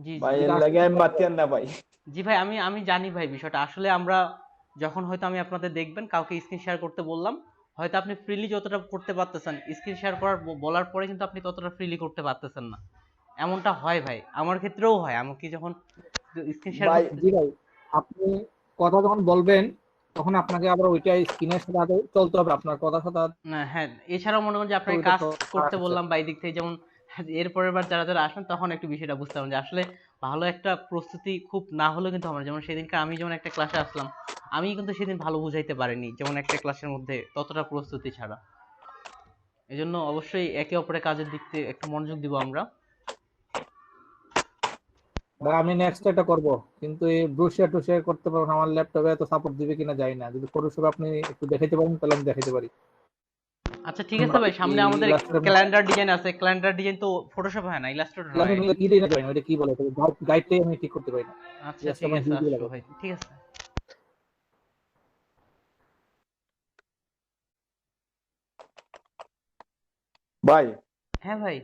জি জি ভাই এর যেটা লাগে আসলে আমি বাতিয়ান না ভাই। জি ভাই আমি আমি জানি ভাই বিষয়টা, আসলে আমরা যখন হয়তো আমি আপনাদের দেখবেন কাউকে স্ক্রিন শেয়ার করতে বললাম, হয়তো আপনি ফ্রিলি যতটা করতে পারতেছেন, স্ক্রিন শেয়ার করার বলার পরে কিন্তু আপনি ততটা ফ্রিলি করতে পারতেছেন না। এমনটা হয় ভাই, আমার ক্ষেত্রেও হয়, আমাকে যখন স্ক্রিন শেয়ার ভাই করতে জি ভাই আপনি কথা যখন বলবেন তখন আপনাকে আবার ওইটাই স্ক্রিনের সাথে চলতে হবে, আপনার কথার সাথে না হ্যাঁ, এছাড়াও মনে করেন যে আপনাকে ওইটা কাজ তো করতে আছে। বললাম বা এই দিক থেকে যেমন এর পরের বার যারা যারা আসেন তখন একটু বিষয়টা বুঝতে পারবেন যে আসলে ভালো একটা প্রস্তুতি খুব না হলেও কিন্তু আমরা, যেমন সেদিনকে আমি যেমন একটা ক্লাসে আসলাম, আমি কিন্তু সেদিন ভালো বুঝাইতে পারিনি, যেমন একটা ক্লাসের মধ্যে ততটা প্রস্তুতি ছাড়া। এই জন্য অবশ্যই একে অপরের কাজের দিক থেকে একটু মনোযোগ দিব আমরা। ভাই আমি নেক্সট এটা করব, কিন্তু এই ব্রুশিয়া টুশিয়া করতে পারবো না, আমার ল্যাপটপে এত সাপোর্ট দিবে কিনা জানি না, যদি ফটোশপ আপনি একটু দেখাইতে পারেন তাহলে আমি দেখাইতে পারি। আচ্ছা ঠিক আছে ভাই, সামনে এই আমাদের ইলাস্ট্রেটর ক্যালেন্ডার ডিজাইন আছে, ক্যালেন্ডার ডিজাইন তো ফটোশপ হয় না, ইলাস্ট্রেটর হয়। কি ডিজাইন করেন ওইটা কি বলে গাইডটাই আমি ঠিক করতে পারি না, আচ্ছা জাস্ট ঠিক আমার আছে হিউজ আসবো লাগে। ভাই, ঠিক আছে। ভাই হ্যাঁ ভাই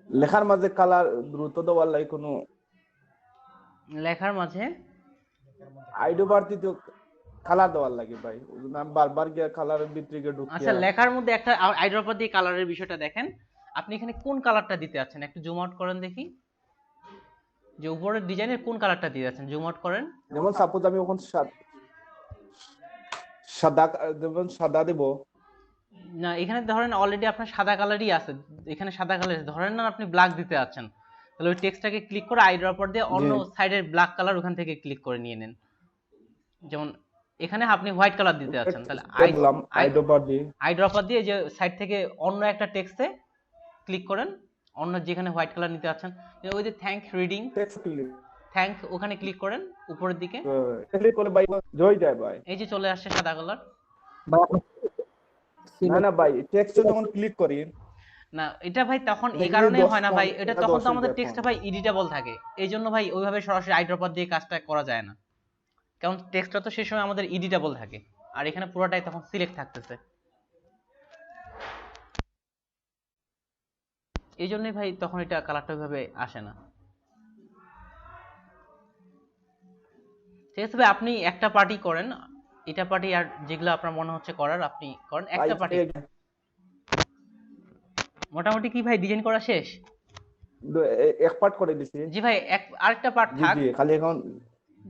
লেখার মাঝে কালার দ্রুত দেওয়ার লাগে কোনো লেখার মাঝে আইডো বাড়তি তো কালার দেওয়ার লাগে ভাই, ওই জন্য আমি বারবার গিয়ে কালারের ভিতরে গিয়ে আচ্ছা ঢুকিয়া। লেখার মধ্যে একটা আইড্রপার দিয়ে কালারের বিষয়টা দেখেন, আপনি এখানে কোন কালারটা দিতে যাচ্ছেন একটু জুম আউট করেন দেখি, যে উপরের ডিজাইনের কোন কালারটা দিয়ে যাচ্ছেন, জুম আউট করেন। যেমন সাপোজ আমি ওখানে সাদা যেমন সাদা দেব। না এখানে ধরেন অলরেডি আপনার সাদা কালারই আছে, এখানে সাদা কালার ধরেন না আপনি ব্ল্যাক দিতে যাচ্ছেন, তাহলে ওই টেক্সটটাকে ক্লিক করে আইড্রপার দিয়ে অন্য সাইডের ব্ল্যাক কালার ওখান থেকে ক্লিক করে নিয়ে নেন। যেমন এখানে আপনি হোয়াইট কালার দিতে যাচ্ছেন, তাহলে বললাম আইডো বাড়তি আইড্রপার দিয়ে যে সাইড থেকে অন্য একটা টেক্সটে ক্লিক করেন, অন্য যেখানে হোয়াইট কালার নিতে যাচ্ছেন, ওই যে thank reading, text click thank ওখানে ক্লিক করেন উপরের দিকে, ক্লিক করলে ভাই জয় যায় ভাই। এই যে চলে আসছে সাদা কালার। ভাই আপনি না না ভাই টেক্সটে যখন ক্লিক করি না এটা ভাই তখন এই দেখি কারণে 10 হয় না ভাই, এটা তখন 10 তো হয়ে আমাদের যায় টেক্সটটা ফন্ট। ভাই এডিটেবল থাকে, এই জন্য ভাই ওইভাবে সরাসরি আইড্রপার দিয়ে কাজটা করা যায় না, কারণ টেক্সটটা তো সেই সময় আমাদের এডিটেবল থাকে, আর এখানে পুরোটাই তখন সিলেক্ট থাকতেছে। এই জন্যই ভাই তখন এটা কালারটা ওইভাবে আসে না। ঠিক আছে ভাই, আপনি একটা পার্টি করেন, এটা পার্টি আর যেগুলো আপনার মনে হচ্ছে করার আপনি করেন, একটা পার্টি। মোটামুটি কি ভাই ডিজাইন করা শেষ? এক পার্ট করে দিছি। জি ভাই আরেকটা পার্ট জি থাক। জি খালি এখন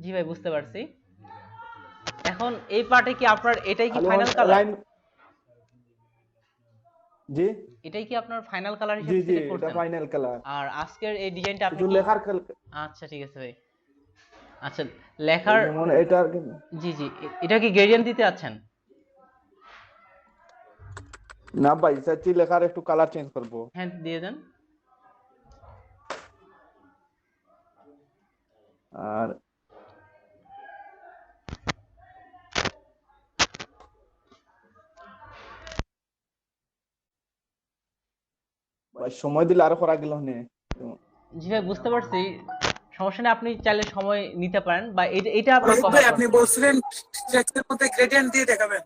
জি ভাই বুঝতে পারছি। এখন এই পার্টে কি আপনার এটাই কি খালি ফাইনাল কালার? লাইন। জি এটাই কি আপনার ফাইনাল কালার জি হিসেবে জি সিলেক্ট এটা করছেন? Final colour. আর আজকের এই ডিজাইনটা আপনি শুধু কি লেখার আচ্ছা ঠিক আছে ভাই। আচ্ছা লেখার যেমন এটা জি জি এটা কি গ্রেডিয়েন্ট দিতে আছেন? না ভাই চাচ্ছি লেখার একটু কালার চেঞ্জ করব। হ্যাঁ দিয়ে দেন। আর সময় দিলে আরো করা গেল নে। জি ভাই বুঝতে পারছি, সমস্যা নেই, আপনি চাইলে সময় নিতে পারেন, বা এটা আপনার ওয়াহিদ কথা ভাই আপনি বলছিলেন টেক্সটের মধ্যে গ্রেডিয়েন্ট দিয়ে দেখাবেন,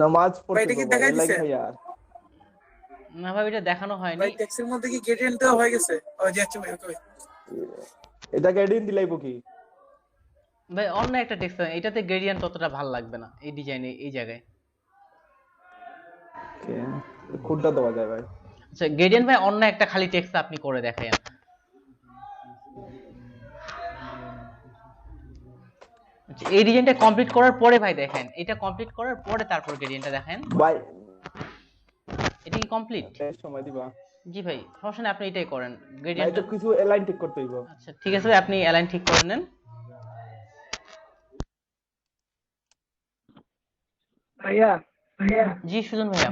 নামাজ ভাই পড়তে এটা কি দেবো দেখাই এর লাগে দিছে? ভাই আর না ভাই এটা দেখানো হয়নি। ভাই টেক্সটের মধ্যে কি গ্রেডিয়েন্ট দেওয়া হয়ে গেছে? ও জি আচ্ছা ভাই, ওকে ভাই। এটা গাইডেন দিলাইবো কি? ভাই অন্য একটা টেক্সট, এটাতে গ্রেডিয়েন্ট ততটা ভালো লাগবে না এই ডিজাইনে, এই জায়গায়। কোনটা দেওয়া যায় ভাই? আচ্ছা গ্রেডিয়েন্ট ভাই অন্য একটা খালি টেক্সট আপনি করে দেখান। আচ্ছা এই ডিজাইনটা কমপ্লিট করার পরে ভাই দেখেন, এটা কমপ্লিট করার পরে তারপর গ্রেডিয়েন্টটা দেখেন। ভাই এটা কি কমপ্লিট? সময় দিবা? জি ভাই সমস্যা নেই, আপনি এটাই করেন ভাই গ্রেডিয়েন্ট। তো কিছু অ্যালাইন ঠিক করতে হইব। আচ্ছা ঠিক আছে ভাই, আপনি অ্যালাইন ঠিক করে নেন। ভাইয়া জি সুজন ভাইয়া,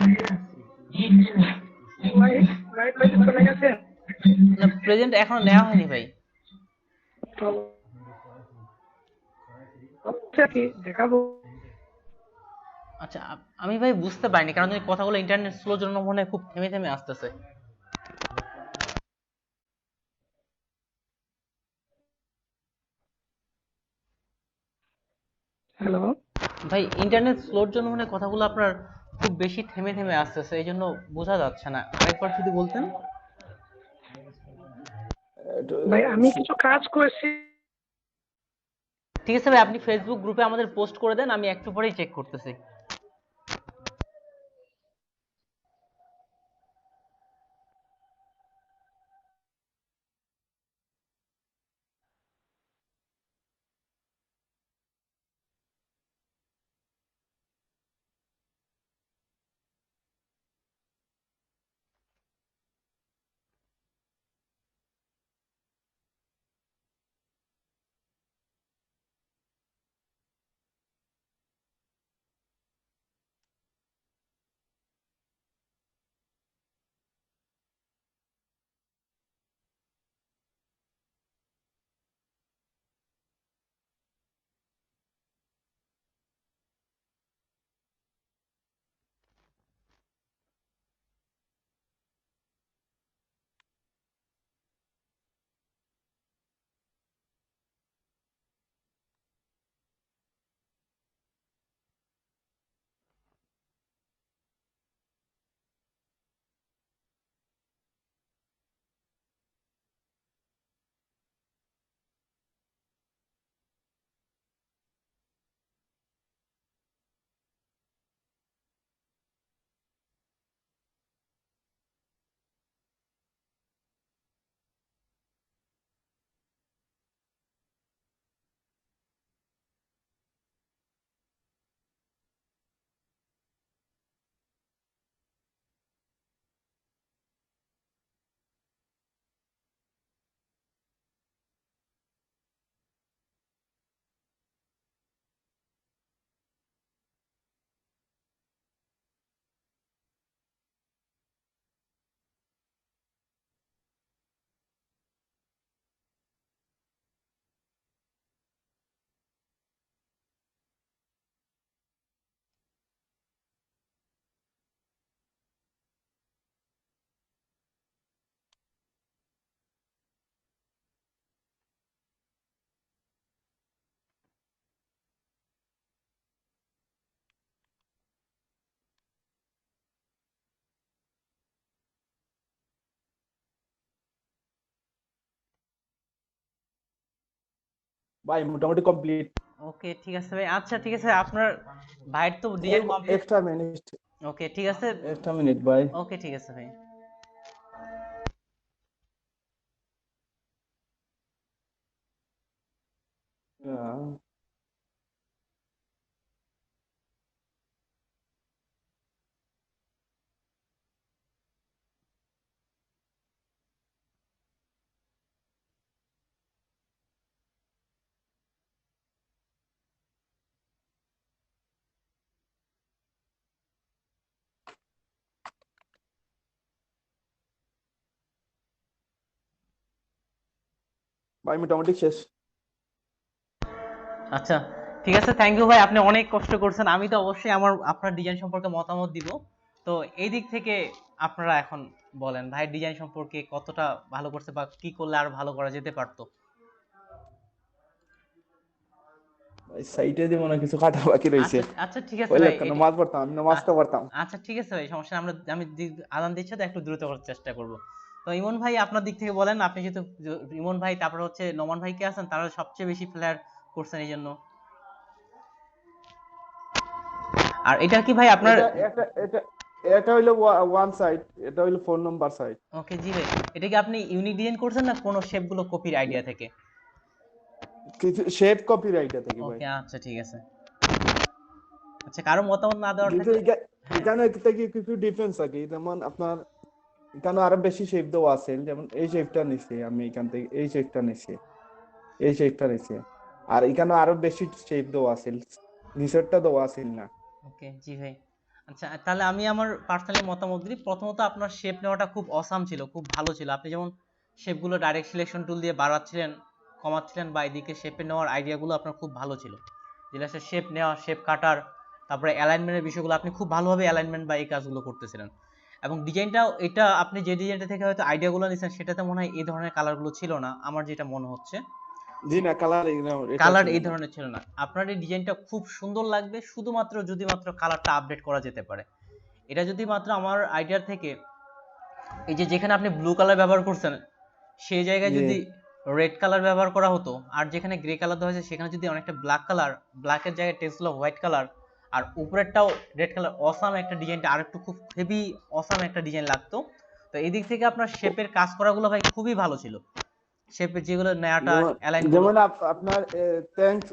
রাইট ভাই চলে গেছে। না প্রেজেন্ট এখনো নেওয়া হয়নি ভাই। আচ্ছা কি দেখাবো? আচ্ছা আমি ভাই বুঝতে পারিনি, কারণ এই কথাগুলো ইন্টারনেট স্লোর জন্য মনে হয় খুব থেমে থেমে আসতেছে। হ্যালো ভাই ইন্টারনেট স্লোর জন্য মনে হয় কথাগুলো আপনার খুব বেশি থেমে থেমে আসতেছে, এই জন্য বোঝা যাচ্ছে না, আরেকবার যদি বলতেন। ভাই আমি কিছু কাজ করেছি। ঠিক আছে ভাই, আপনি ফেসবুক গ্রুপে আমাদের পোস্ট করে দেন, আমি একটু পরেই চেক করতেছি। ভাই মোটামুটি কমপ্লিট। ওকে ঠিক আছে ভাই, আচ্ছা ঠিক আছে, আপনার ভাইয়ের তো ডিজাইন কমপ্লিট। এক্সট্রা মিনিট, ওকে ঠিক আছে, এক্সট্রা মিনিট ভাই। ওকে ঠিক আছে ভাই। ভাই মোটামুটি শেষ। আচ্ছা ঠিক আছে, থ্যাংক ইউ ভাই, আপনি অনেক কষ্ট করছেন, আমি তো অবশ্যই আপনার ডিজাইন সম্পর্কে মতামত দিব। তো তো এই দিক থেকে আপনারা এখন বলেন ভাই ডিজাইন সম্পর্কে কতটা ভালো করছে বা কি করলে আরো ভালো করা যেতে পারতো। ভাই সাইটে যে মনে হয় কিছু কাটা বাকি রয়েছে। আচ্ছা আচ্ছা ঠিক আছে ওই ভাই, লোকটা নামাজ পড়তাম, আমি নামাজটা পড়তাম। আচ্ছা ঠিক আছে ভাই, সমস্যা নেই, আমি আদান দিচ্ছি তো একটু দ্রুত করার চেষ্টা করব। তো ইমন ভাই আপনার দিক থেকে বলেন, আপনি যেহেতু ইমন ভাই তারপর হচ্ছে নোমান ভাই কে আছেন, তারা সবচেয়ে বেশি ফ্লেয়ার করছেন এই জন্য। আর এটা কি ভাই আপনার? এটা এটা এটা এটা হইলো ওয়ান সাইড, এটা হইলো 4 নম্বর সাইড। ওকে জি ভাই, এটা কি আপনি ইউনিক ডিজাইন করছেন না কোনো শেপ গুলো কপির আইডিয়া থেকে? কিছু শেপ কপিরাইটে থেকে ভাই। ওকে আচ্ছা ঠিক আছে। আচ্ছা কারো মতামত না দেওয়ার কিন্তু থাকলে। হ্যাঁ এখানে থেকে কিছু ডিফারেন্স থাকে, যেমন আপনার এখানে আরো বেশি শেপ দেওয়া আছে, যেমন এই শেপটা নিছি আমি এখান থেকে, এই শেপটা নিছি, এই শেপটা নিছি। আর এখানে আরো বেশি শেপ দেওয়া আছে, নিচেরটা দেওয়া আছে না। ওকে জি ভাই। আচ্ছা তাহলে আমি আমার পার্সোনালি মতামত দিই। প্রথমত আপনার শেপ নেওয়াটা খুব অসাম ছিল, খুব ভালো ছিল। আপনি যেমন শেপগুলো ডাইরেক্ট সিলেকশন টুল দিয়ে বাড়াচ্ছিলেন, কমাচ্ছিলেন, বা এদিকে শেপে নেওয়ার আইডিয়াগুলো আপনার খুব ভালো ছিল। যেটা শেপ নেওয়া, শেপ কাটার, তারপরে অ্যালাইনমেন্টের বিষয়গুলো আপনি খুব ভালোভাবে অ্যালাইনমেন্ট বা এই কাজগুলো করতেছিলেন। এবং ডিজাইনটাও, এটা আপনি যে ডিজাইনটা থেকে হয়তো আইডিয়াগুলো নিয়েছেন সেটাতে মনে হয় এই ধরনের কালারগুলো ছিল না, আমার যেটা মনে হচ্ছে। জি না, কালার এটা কালার ছিল এই না। ধরনের ছিল না। আপনার এই ডিজাইনটা খুব সুন্দর লাগবে শুধুমাত্র যদি মাত্র কালারটা আপডেট করা যেতে পারে। এটা যদি মাত্র আমার আইডিয়ার থেকে, এই যে যেখানে আপনি ব্লু কালার ব্যবহার করছেন সেই জায়গায় জি যদি রেড কালার ব্যবহার করা হতো, আর যেখানে গ্রে কালার দেওয়া হয়েছে সেখানে যদি অনেকটা ব্ল্যাক কালার, ব্ল্যাকের জায়গায় টেক্সট হলো হোয়াইট কালার, আর উপরেরটাও রেড কালার, অসাম একটা ডিজাইনটা আর একটু খুব হেভি অসাম একটা ডিজাইন লাগতো। তো এই দিক থেকে আপনার শেপের কাজ করাগুলো ভাই খুবই ভালো ছিল। শেপের যেগুলো নেয়াটা, যেমন অ্যালাইন গুলো। যেমন আপনার থ্যাঙ্কস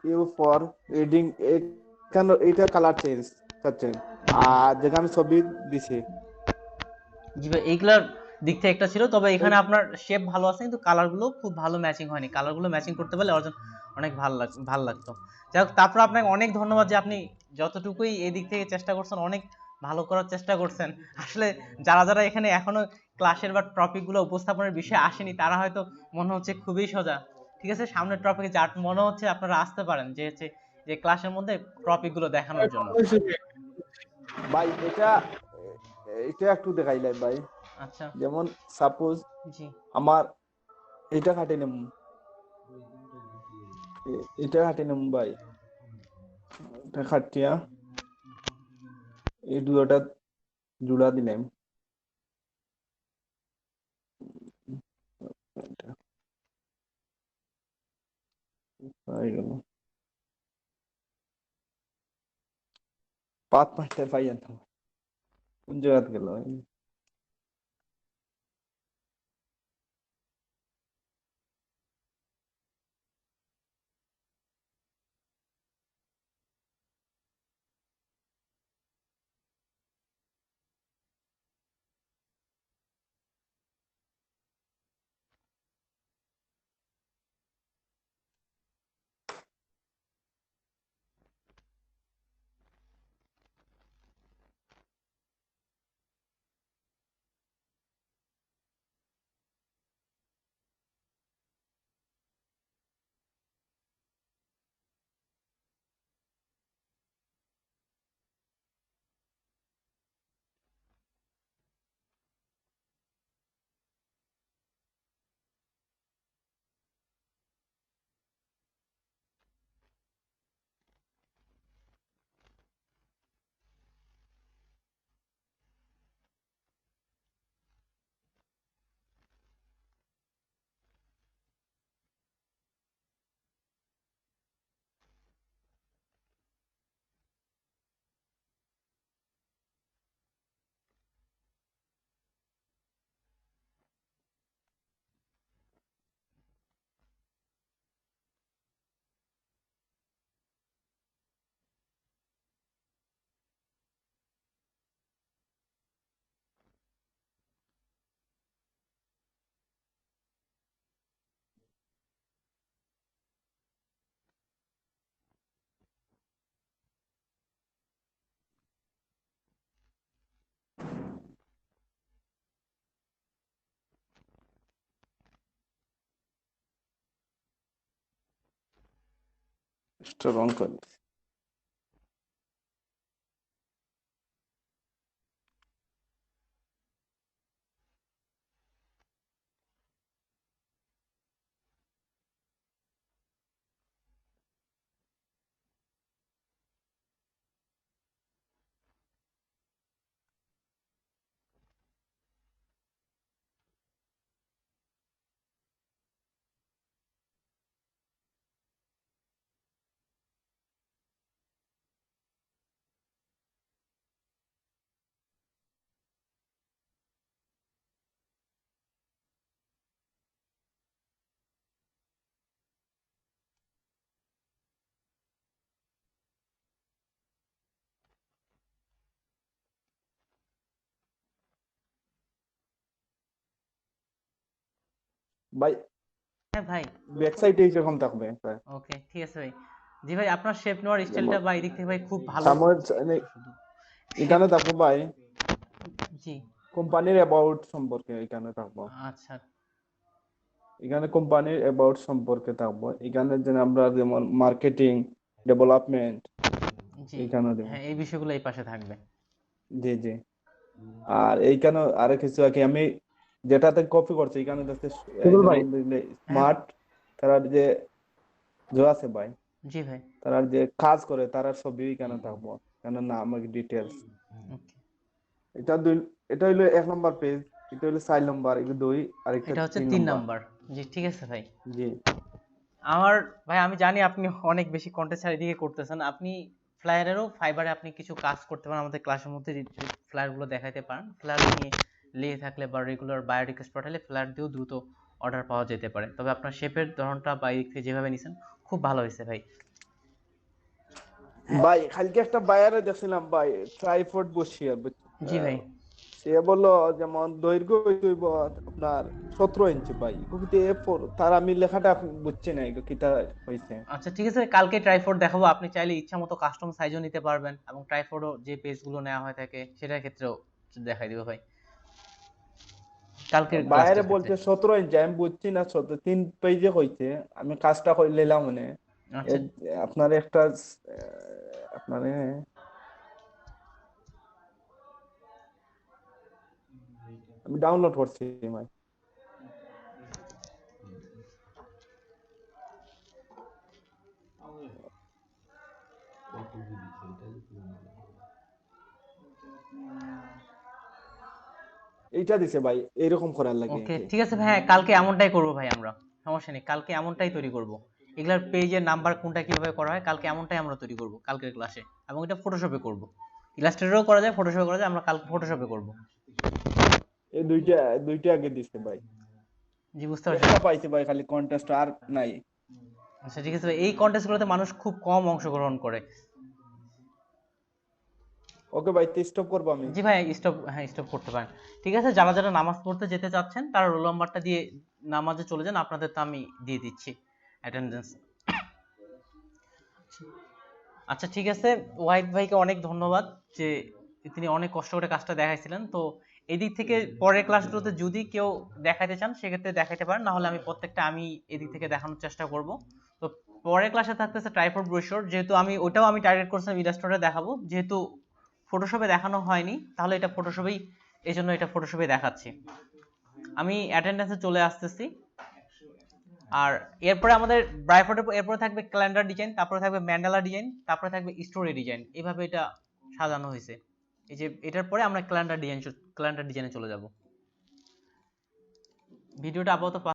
ইউ ফর রিডিং, কেন এটা কালার চেঞ্জ করছেন, আর যেখানে আমি ছবি দিছি। জি ভাই এইগুলার দিক থেকে একটা ছিল, তবে এখানে আপনার শেপ ভালো আছে কিন্তু কালারগুলো খুব ভালো ম্যাচিং হয়নি। কালারগুলো ম্যাচিং করতে পারলে অনেক ভালো লাগতো। যাই হোক, তারপর আপনাকে অনেক ধন্যবাদ যে আপনি যতটুকুই এই দিক থেকে চেষ্টা করছেন অনেক ভালো করার চেষ্টা করছেন। আসলে যারা যারা এখানে এখনো ক্লাসের বা টপিকগুলো উপস্থাপনের বিষয়ে আসেনি তারা হয়তো মনে হচ্ছে খুবই সোজা। ঠিক আছে, সামনের টপিকে যা মনে হচ্ছে আপনারা আসতে পারেন, যে হচ্ছে যে ক্লাসের মধ্যে টপিকগুলো দেখানোর জন্য। ভাই এটা এটা একটু দেখাইলাই ভাই। আচ্ছা যেমন সাপোজ জি আমার এটা কাটে নেম, এটা কাটে নেম ভাই, এটা কাটিয়া এই দুটোটা জুড়া দিলাম। এটা হয়ে গেল। পাঁচ পাঁচটা পাই জানতাম কোন জায়গাতে গেল। রং করে ভাই হ্যাঁ ভাই, ব্যাক সাইডে এরকম থাকবে ভাই। ওকে ঠিক আছে ভাই। জি ভাই, আপনার শেপ নেওয়ার স্টাইলটা বা এদিক থেকে ভাই খুব ভালো। সামনে শুধু এখানে থাকবো ভাই জি, কোম্পানির অ্যাবাউট সম্পর্কে, এখানে থাকবো আচ্ছা এখানে কোম্পানির অ্যাবাউট সম্পর্কে থাকবো, এখানে যেন আমরা যেমন মার্কেটিং ডেভেলপমেন্ট জি, এখানে দেবো। হ্যাঁ এই বিষয়গুলো এই পাশে থাকবে। জি জি। আর এইখানে আরো কিছু আছে আমি যেটাতে কপি করছি, এখানে দেখতে সুবল ভাই স্মার্ট তারা যে আছে ভাই, জি ভাই, তারা যে কাজ করে তারা ছবি এখানে থাকবো, এখানে নাম ডিটেলস। ওকে। এটা দুই, এটা হইলো 1 নম্বর পেজ, এটা হইলো 4 নম্বর, এটা 2, আর একটা এটা হচ্ছে 3 3 নম্বর। নাম্বার। জি ঠিক আছে ভাই। জি আমার ভাই আমি জানি আপনি অনেক বেশি কন্টেন্ট চারিদিকে করতেছেন। আপনি ফ্লায়ারেরও ফাইবারে আপনি কিছু কাজ করতে পারেন, আমাদের ক্লাসের মধ্যে ফ্লায়ার গুলো দেখাইতে পারেন। ফ্লায়ার নিয়ে লিয়ে থাকলে বা রেগুলার বায়ো রিকোয়েস্ট পাঠালে ফ্লায়ার দিয়েও দ্রুত অর্ডার পাওয়া যেতে পারে। তবে আপনার শেপের ধরনটা বা এই থেকে যেভাবে নিছেন খুব ভালো হয়েছে ভাই। ভাই কালকে একটা বায়ারে দেখছিলাম ভাই, ট্রাইপড বসিয়ে জি ভাই, সে বললো যেমন দৈর্ঘ্য হইব আপনার 17 ইঞ্চি ভাই, কিন্তু তার আমি লেখাটা বুঝছি না এগুলো কিটা হয়েছে। আচ্ছা ঠিক আছে, কালকে ট্রাইপড দেখাবো। আপনি চাইলে ইচ্ছা মতো কাস্টম সাইজও নিতে পারবেন এবং ট্রাইপডও যে পেজগুলো নেওয়া হয়ে থাকে সেটার ক্ষেত্রেও দেখাই দিব ভাই কালকের বাইরে ক্লাসটার ক্ষেত্রে। বলছে 17 ইঞ্চি, আমি বুঝছি না 3 পেজে হয়েছে, আমি কাজটা করে নিলাম মানে আচ্ছা আপনার একটা আপনার আমি ডাউনলোড করছি ভাই। এইটা দিছে ভাই, এরকম করার লাগে ওকে ঠিক আছে ভাই, হ্যাঁ কালকে এমনটাই করবো ভাই আমরা, সমস্যা নেই, কালকে এমনটাই তৈরি করব। এগুলার পেজের নাম্বার কোনটা কিভাবে করা হয় কালকে এমনটাই আমরা তৈরি করব কালকের ক্লাসে, এবং এটা ফটোশপে করব। ইলাস্ট্রেটরও করা যায়, ফটোশপে করা যায়, আমরা কালকে ফটোশপে করব। এই দুইটা দুইটা আগে দিছে ভাই, জি বুঝতে পারছেন। একটা পাইছি ভাই, খালি কন্টেস্ট আর নাই। আচ্ছা ঠিক আছে ভাই, এই কন্টেস্টগুলোতে মানুষ খুব কম অংশগ্রহণ করে। ওকে ভাই, স্টপ করবো আমি। জি ভাই স্টপ, হ্যাঁ স্টপ করতে পারেন। ঠিক আছে, যারা যারা নামাজ পড়তে যেতে চাচ্ছেন তারা রোল নাম্বারটা দিয়ে নামাজে চলে যান, আপনাদের তো আমি দিয়ে দিচ্ছি অ্যাটেন্ডেন্স। আচ্ছা ঠিক আছে, ওয়াহিদ ভাইকে অনেক ধন্যবাদ যে তিনি অনেক কষ্ট করে কাজটা দেখাইছিলেন। তো এদিক থেকে পরের ক্লাসগুলোতে যদি কেউ দেখাইতে চান সেক্ষেত্রে দেখাইতে পারেন, না হলে আমি প্রত্যেকটা আমি এদিক থেকে দেখানোর চেষ্টা করব। তো পরের ক্লাসে থাকতেছে ট্রাইপড ব্রোশর, যেহেতু আমি ওটাও আমি টার্গেট করছিলাম ইলাস্ট্রেটরে দেখাবো, যেহেতু ফটোশপে দেখানো হয়নি তাহলে এটা ফটোশপেই, এই জন্য এটা ফটোশপে দেখাচ্ছি। আমি অ্যাটেন্ডেন্সে চলে আসতেছি। আর এরপরে আমাদের ব্রাইফোর্ডের এরপরে থাকবে ক্যালেন্ডার ডিজাইন, তারপরে থাকবে ম্যান্ডালা ডিজাইন, তারপরে থাকবে স্টোরি ডিজাইন, এইভাবে এটা সাজানো হয়েছে। এই যে এটার পরে আমরা ক্যালেন্ডার ডিজাইনে চলে যাব। ভিডিওটা আপাতত